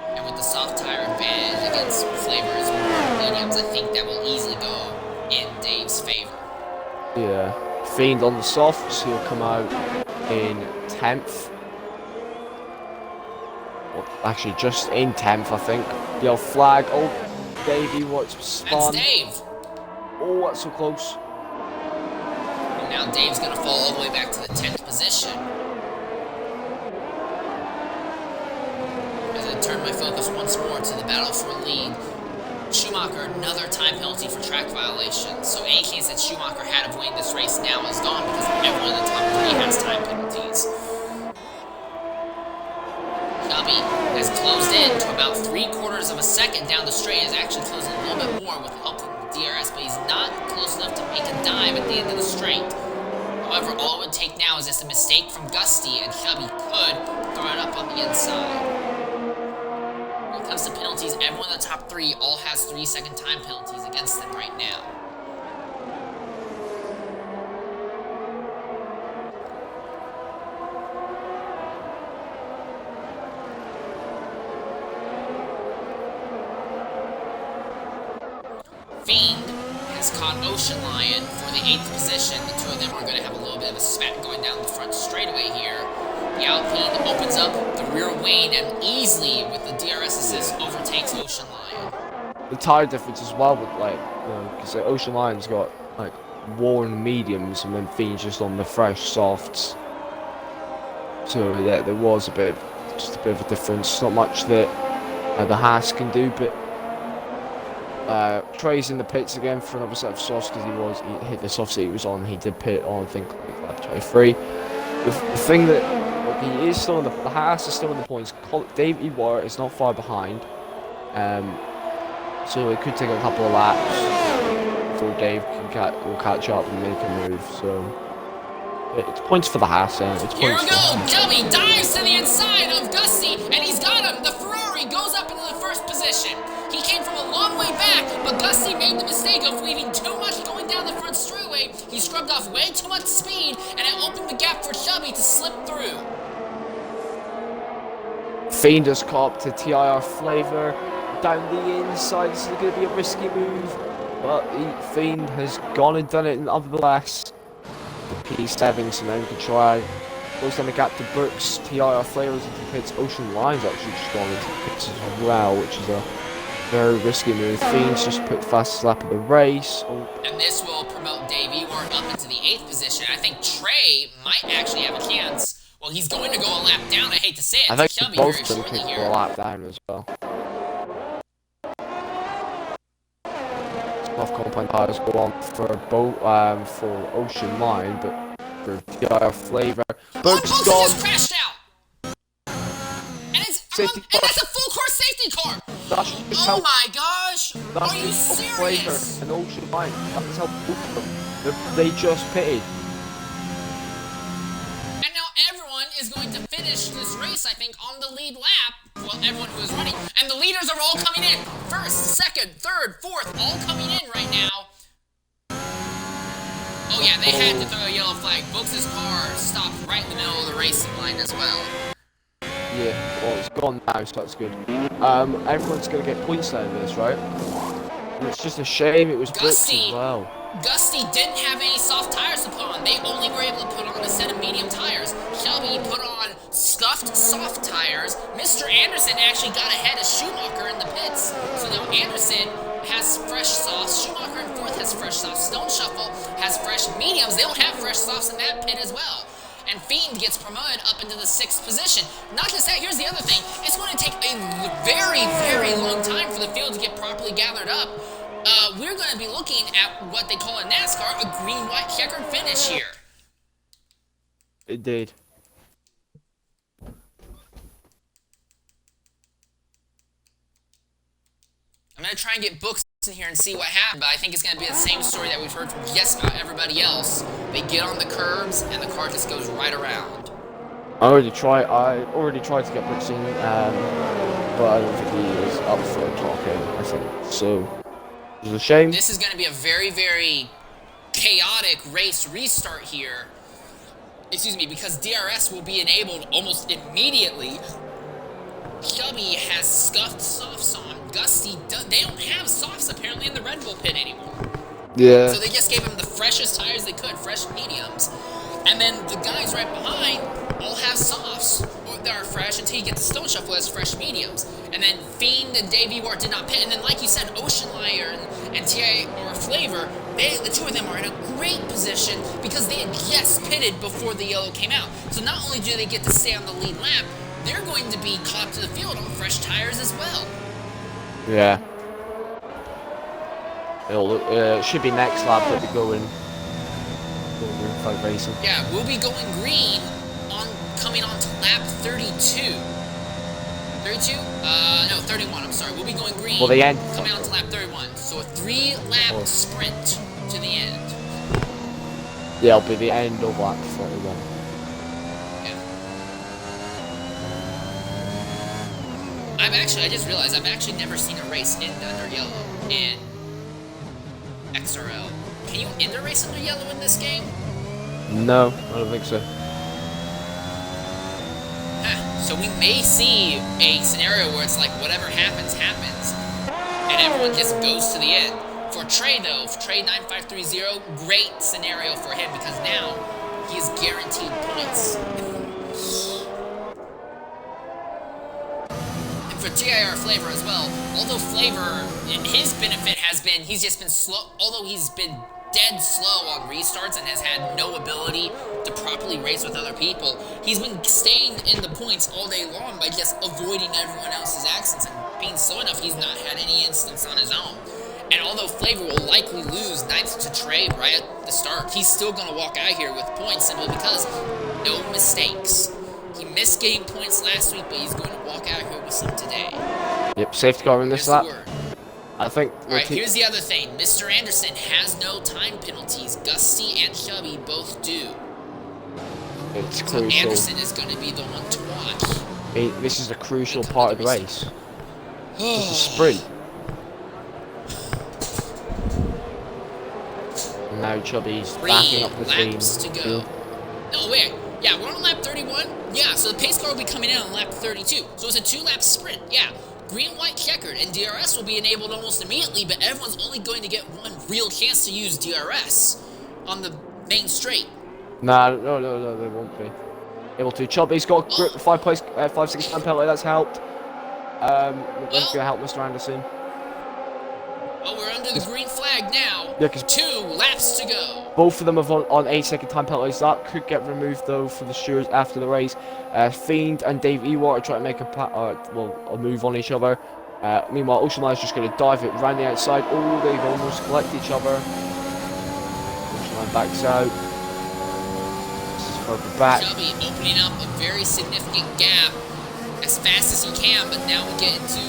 And with the soft tire advantage against Flavor's mediums, I think that will easily go in Dave's favor. Yeah. Fiend on the softs, he'll come out in 10th. Well, actually, just in 10th, I think. Yellow flag. Oh, Dave Ewart's spun. That's Dave! Oh, that's so close. And now Dave's gonna fall all the way back to the 10th position. As I turn my focus once more to the battle for a lead. Schumacher, another time penalty for track violation. So any chance that Schumacher had of winning this race now is gone because everyone in the top 3 has time penalties. Shelby has closed in to about 3/4 of a second down the straight. Is actually closing a little bit more with help from the DRS, but he's not close enough to make a dive at the end of the straight. However, all it would take now is just a mistake from Gusty, and Shelby could throw it up on the inside. When it comes to penalties, everyone in the top 3 all has 3-second time penalties against them right now. Fiend has caught Ocean Lion for the 8th position. The two of them are going to have a little bit of a spat going down the front straightaway here. The Alpine opens up the rear wing and easily, with the DRS assist, overtakes Ocean Lion. The tire difference as well with, like, because Ocean Lion's got, like, worn mediums and then Fiend's just on the fresh softs. So, yeah, there was just a bit of a difference. Not much that the Haas can do, but Trey's in the pits again for another set of softs because he hit the softs that he was on. He did pit on, I think, like lap 23. The thing that he is still in the Haas is still in the points. Dave Ewart is not far behind, so it could take a couple of laps before Dave will catch up and make a move. So it's points for the Haas. It's Here points we go! Chubby dives to the inside of Gusty, and he's got him! The Ferrari goes up into the first position. He came from a long way back, but Gusty made the mistake of leaving too much going down the front straightaway. He scrubbed off way too much speed, and it opened the gap for Chubby to slip through. Fiend has caught up to TIR Flavor down the inside. This is going to be a risky move, but Fiend has gone and done it nonetheless. The P7, so now we can try closed down the gap to Brooks, TIR Flavors into the pits. Ocean Line's actually just gone into the pits as well, which is a very risky move. Fiends just put fastest lap of the race. Oh. And this will promote Dave Ewart up into the 8th position. I think Trey might actually have a chance. Well, he's going to go a lap down. I hate to say it. I think Shelby both very of them shortly could here. go a lap down as well. Soft compound tires go on for boat for Ocean Line, but for TIR Flavor, Brooks Both gone. just crashed out. And Safety car. that's a full course safety car. That's just Oh how my gosh! that's Are you just how Flavor serious? and Ocean Line. That's how both of them. They just pitted. And now everyone is going to finish this race, I think, on the lead lap. Well, everyone who is running. And the leaders are all coming in. First, second, third, fourth, all coming in right now. Oh yeah, they had to throw a yellow flag. Brooks' car stopped right in the middle of the racing line as well. Yeah, well, it's gone now, so that's good. Everyone's gonna get points out of this, right? And it's just a shame it was Brooks Gusty. as well. Gusty didn't have any soft tires to put on. They only were able to put on a set of medium tires. Shelby put on scuffed soft tires. Mr. Anderson actually got ahead of Schumacher in the pits. So now Anderson has fresh softs. Schumacher in 4th has fresh softs. Stone Shuffle has fresh mediums. They don't have fresh softs in that pit as well. And Fiend gets promoted up into the 6th position. Not just that, here's the other thing. It's going to take a very, very long time for the field to get properly gathered up. We're going to be looking at what they call in NASCAR a green-white checkered finish here. Indeed. I'm going to try and get Books in here and see what happened, but I think it's going to be the same story that we've heard from just about everybody else. They get on the curbs, and the car just goes right around. I already tried to get Brooks in, but I don't think he is up for talking, I think. So, it's a shame. This is going to be a very, very chaotic race restart here. Excuse me, because DRS will be enabled almost immediately. Shelby has scuffed softs on. Gusty, they don't have softs apparently in the Red Bull pit anymore. Yeah. So they just gave him the freshest tires they could, fresh mediums. And then the guys right behind all have softs that are fresh until you get to Stone Shuffle has fresh mediums. And then Fiend and Dave Ewart did not pit. And then, like you said, Ocean Liar and TIR Flavor, the two of them are in a great position because they had just pitted before the yellow came out. So not only do they get to stay on the lead lap, they're going to be caught to the field on fresh tires as well. Yeah. It should be next lap that we go in. Fight racing. Yeah, we'll be going green coming on to lap 32. 32? No, 31, I'm sorry. We'll be going green Well, the end. coming on to lap 31. So a 3-lap sprint to the end. Yeah, it'll be the end of lap 31. I just realized I've actually never seen a race end under yellow in XRL. Can you end a race under yellow in this game? No, I don't think so. So we may see a scenario where it's like whatever happens, happens. And everyone just goes to the end. For Trey though, for Trey 9530, great scenario for him because now he is guaranteed points. For TIR Flavor as well, although Flavor, his benefit has been, he's just been slow, although he's been dead slow on restarts and has had no ability to properly race with other people, he's been staying in the points all day long by just avoiding everyone else's accidents and being slow enough he's not had any instance on his own. And although Flavor will likely lose 9th to Trey right at the start, he's still going to walk out here with points simply because no mistakes. He missed game points last week, but he's going to walk out here with some today. Yep, safety car in this lap. I think. Alright, here's the other thing. Mr. Anderson has no time penalties. Gusty and Chubby both do. It's so crucial. Anderson is going to be the one to watch. This is a crucial part of the race. It's a sprint. And now Chubby's backing up the team. Laps to go. No, wait. Yeah, we're on lap 31. Yeah, so the pace car will be coming in on lap 32. So it's a 2-lap sprint. Yeah, green, white, checkered, and DRS will be enabled almost immediately, but everyone's only going to get one real chance to use DRS on the main straight. No, there won't be. able to. Chubby's got a 5 second time penalty. That's helped. That's gonna help Mr. Anderson. Well, we're under the green flag now. Yeah, 'cause 2 laps to go. both of them are on 8 second time penalties. That could get removed though for the stewards after the race. Fiend and Dave Ewart are trying to make a move on each other. Meanwhile, Ocean Line's just going to dive it round the outside. Oh, they've almost collected each other. Ocean Line backs out. This is further back. Chubby opening up a very significant gap as fast as he can, but now we get into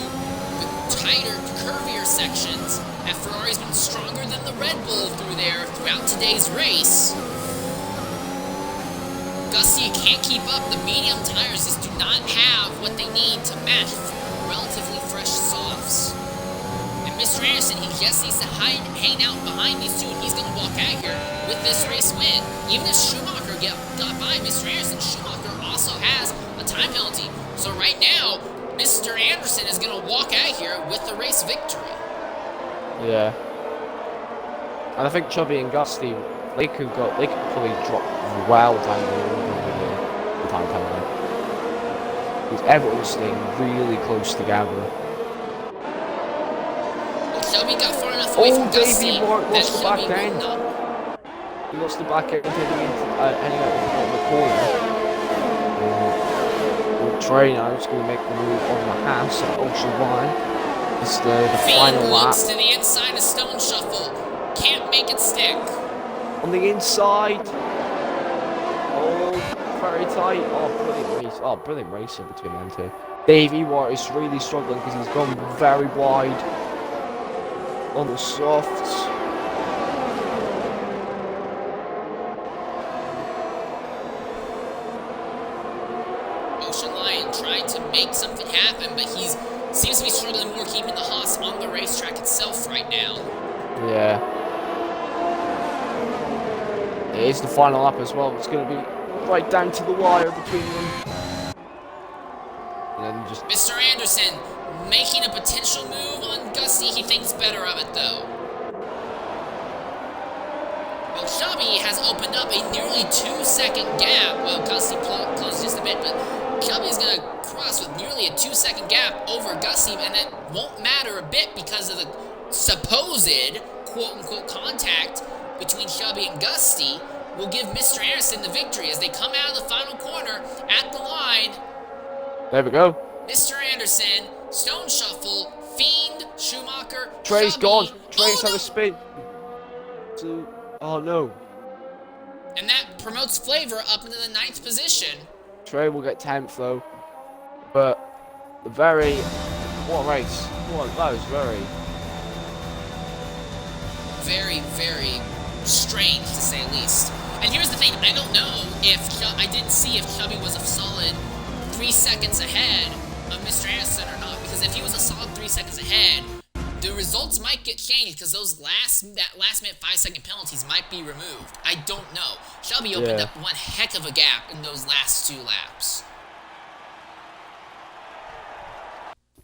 the tighter, curvier sections. And Ferrari's been stronger than the Red Bull through there throughout today's race. Gusty can't keep up. The medium tires just do not have what they need to match relatively fresh softs. And Mr. Anderson, he just needs to hang out behind these two, and he's going to walk out here with this race win. Even if Schumacher got by Mr. Anderson, Schumacher also has a time penalty. So right now, Mr. Anderson is going to walk out here with the race victory. Yeah. And I think Chubby and Gusty, they could probably drop well down the time penalty. Because everyone's staying really close together. Well, Chubby got far enough away from Gusty. Davey Mark lost the back end. He lost the back end heading out of the corner. Trey now is going to make the move on the house at Ocean Line. It's the final lap. Looks to the inside of Stone Shuffle. Can't make it stick. On the inside. Oh, very tight. Oh, brilliant racing between them two. Dave Ewart is really struggling because he's gone very wide on the softs. Ocean Lion trying to make something happen, but he's seems to be struggling more keeping the Haas on the racetrack itself right now. Yeah. It is the final lap as well. It's going to be right down to the wire between them. And then just Mr. Anderson making a potential move on Gusty. He thinks better of it though. Well, Chubby has opened up a nearly 2-second gap. Well, Gusty closed just a bit, but Chubby's going to cross with nearly a 2-second gap over Gusty, and it won't matter a bit because of the supposed quote-unquote contact between Chubby and Gusty will give Mr. Anderson the victory as they come out of the final corner at the line. there we go. Mr. Anderson, Stone Shuffle, Fiend, Schumacher, Trey's Chubby. gone. Trey's had no. a spin. Oh no. And that promotes Flavor up into the 9th position. Trey will get 10th though. But what a race. That was very, very strange to say the least. And here's the thing, I don't know if I didn't see if Chubby was a solid 3 seconds ahead of Mr. Anderson or not, because if he was a solid 3 seconds ahead, the results might get changed because that last minute 5-second penalties might be removed. I don't know. Chubby opened up one heck of a gap in those last 2 laps.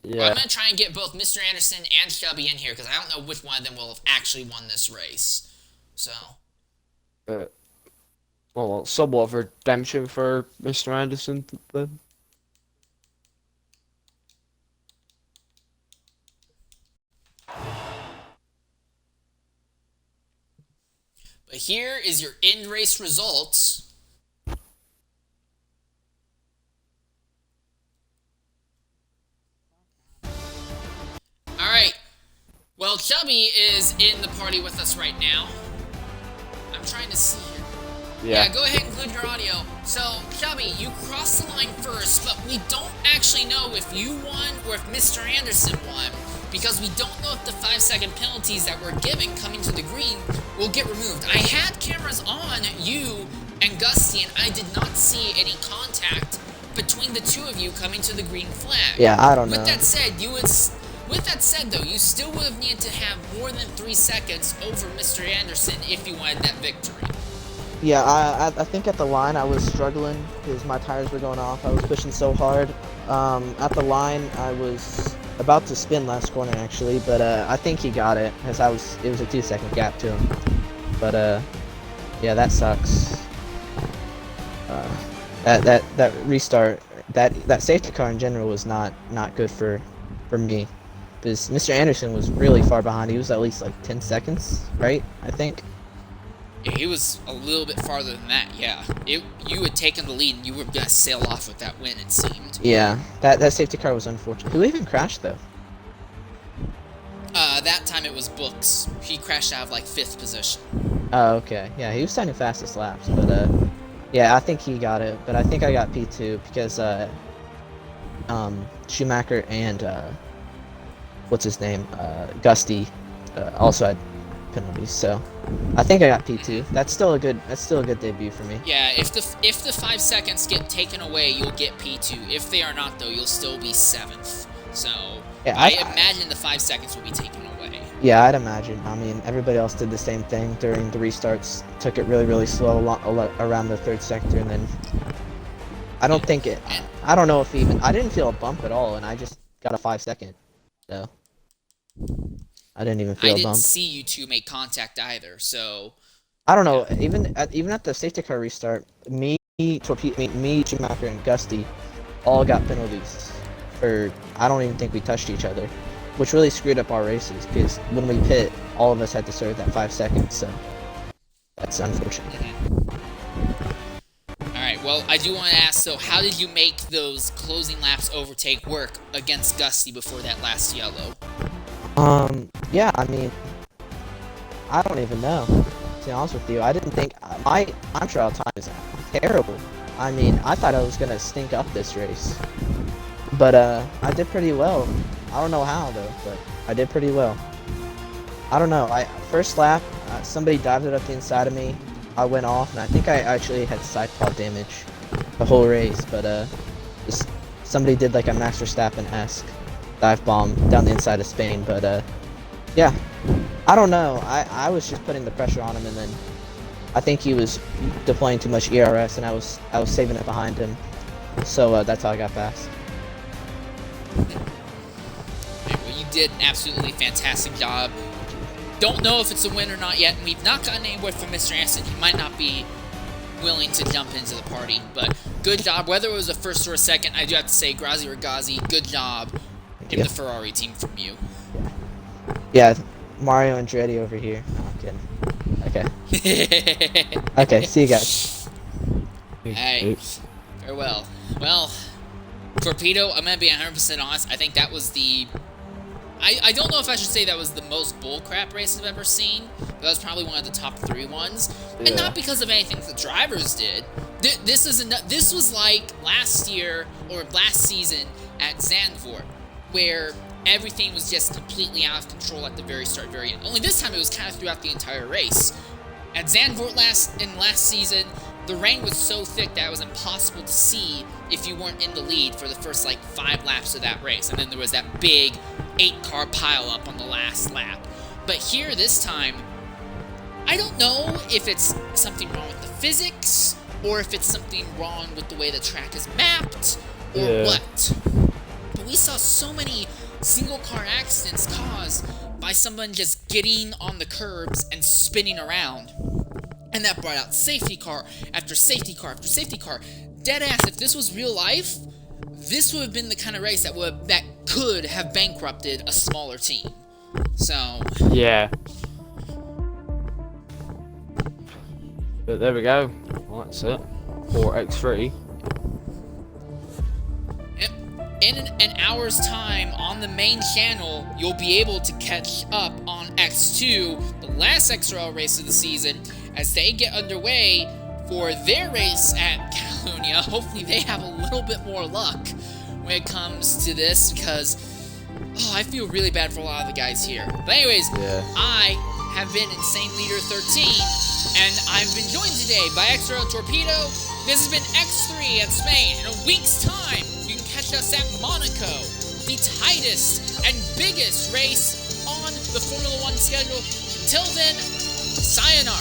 Yeah. Well, I'm going to try and get both Mr. Anderson and Chubby in here because I don't know which one of them will have actually won this race. So. Well, somewhat of a redemption for Mr. Anderson then. But here is your in-race results. Alright. Well, Chubby is in the party with us right now. I'm trying to see here. Yeah, go ahead and include your audio. So, Chubby, you crossed the line first, but we don't actually know if you won or if Mr. Anderson won, because we don't know if the 5-second penalties that we're giving coming to the green will get removed. I had cameras on you and Gusty, and I did not see any contact between the two of you coming to the green flag. Yeah, I don't know. With that said, though, you still would have needed to have more than 3 seconds over Mr. Anderson if you wanted that victory. Yeah, I think at the line I was struggling because my tires were going off. I was pushing so hard. At the line I was about to spin last corner actually, but I think he got it because it was a 2-second gap to him. But yeah, that sucks. That restart, that safety car in general was not good for me, because Mr. Anderson was really far behind. He was at least like 10 seconds, right? I think. Yeah, he was a little bit farther than that. Yeah, you had taken the lead and you were gonna sail off with that win. It seemed. Yeah, that safety car was unfortunate. Who even crashed though? That time it was Books. He crashed out of like 5th position. Oh, okay. Yeah, he was signing fastest laps, but yeah, I think he got it. But I think I got P2 because Schumacher and what's his name, Gusty, also had penalties. So I think I got P2. That's still a good debut for me. Yeah, if the 5 seconds get taken away, you'll get P2. If they are not, though, you'll still be 7th. So Yeah, I imagine the 5 seconds will be taken away. Yeah, I'd imagine. I mean, everybody else did the same thing during the restarts. Took it really, really slow around the 3rd sector, and then I don't think it. I don't know if even I didn't feel a bump at all, and I just got a 5-second. So I didn't even feel I a didn't bump. see you two make contact either. So I don't know. Even at the safety car restart, me, Schumacher, and Gusty all got penalties for. I don't even think we touched each other, which really screwed up our races because when we pit, all of us had to serve that 5 seconds. So that's unfortunate. Alright, well, I do want to ask, though, how did you make those closing laps overtake work against Gusty before that last yellow? Yeah, I mean, I don't even know, to be honest with you. I didn't think, my time trial time is terrible. I mean, I thought I was gonna stink up this race. But, I did pretty well. I don't know how, though, but I did pretty well. I don't know, first lap, somebody dived it up the inside of me. I went off, and I think I actually had side pod damage the whole race, but, just somebody did like a Max Verstappen-esque dive bomb down the inside of Spain, but, yeah. I don't know, I was just putting the pressure on him, and then I think he was deploying too much ERS, and I was saving it behind him. So, that's how I got past. Well, you did an absolutely fantastic job. Don't know if it's a win or not yet, and we've not gotten anywhere from Mr. Anderson. He might not be willing to jump into the party, but good job. Whether it was a 1st or a 2nd, I do have to say, Grazi Ragazzi, good job in the Ferrari team from you. Yeah, Mario Andretti over here. No, I'm kidding. Okay. Okay, see you guys. Hey, farewell. Well, Torpedo, I'm going to be 100% honest. I think that was the... I don't know if I should say that was the most bullcrap race I've ever seen, but that was probably one of the top 3 ones. Yeah. And not because of anything the drivers did. This was like last year, or last season, at Zandvoort, where everything was just completely out of control at the very start, very end. Only this time it was kind of throughout the entire race. At Zandvoort last season, the rain was so thick that it was impossible to see if you weren't in the lead for the first, like, 5 laps of that race. And then there was that big 8-car pileup on the last lap. But here, this time, I don't know if it's something wrong with the physics, or if it's something wrong with the way the track is mapped, or what. But we saw so many single-car accidents caused by someone just getting on the curbs and spinning around. And that brought out safety car after safety car after safety car. Deadass, if this was real life, this would have been the kind of race that could have bankrupted a smaller team. So... yeah. But there we go. Well, that's it. For X3. In an hour's time on the main channel, you'll be able to catch up on X2, the last XRL race of the season, as they get underway for their race at Catalunya. Hopefully they have a little bit more luck when it comes to this, because I feel really bad for a lot of the guys here. But anyways, I have been Insane Leader 13, and I've been joined today by XRL Torpedo. This has been X3 at Spain. In a week's time, you can catch us at Monaco, the tightest and biggest race on the Formula 1 schedule. Until then, sayonara.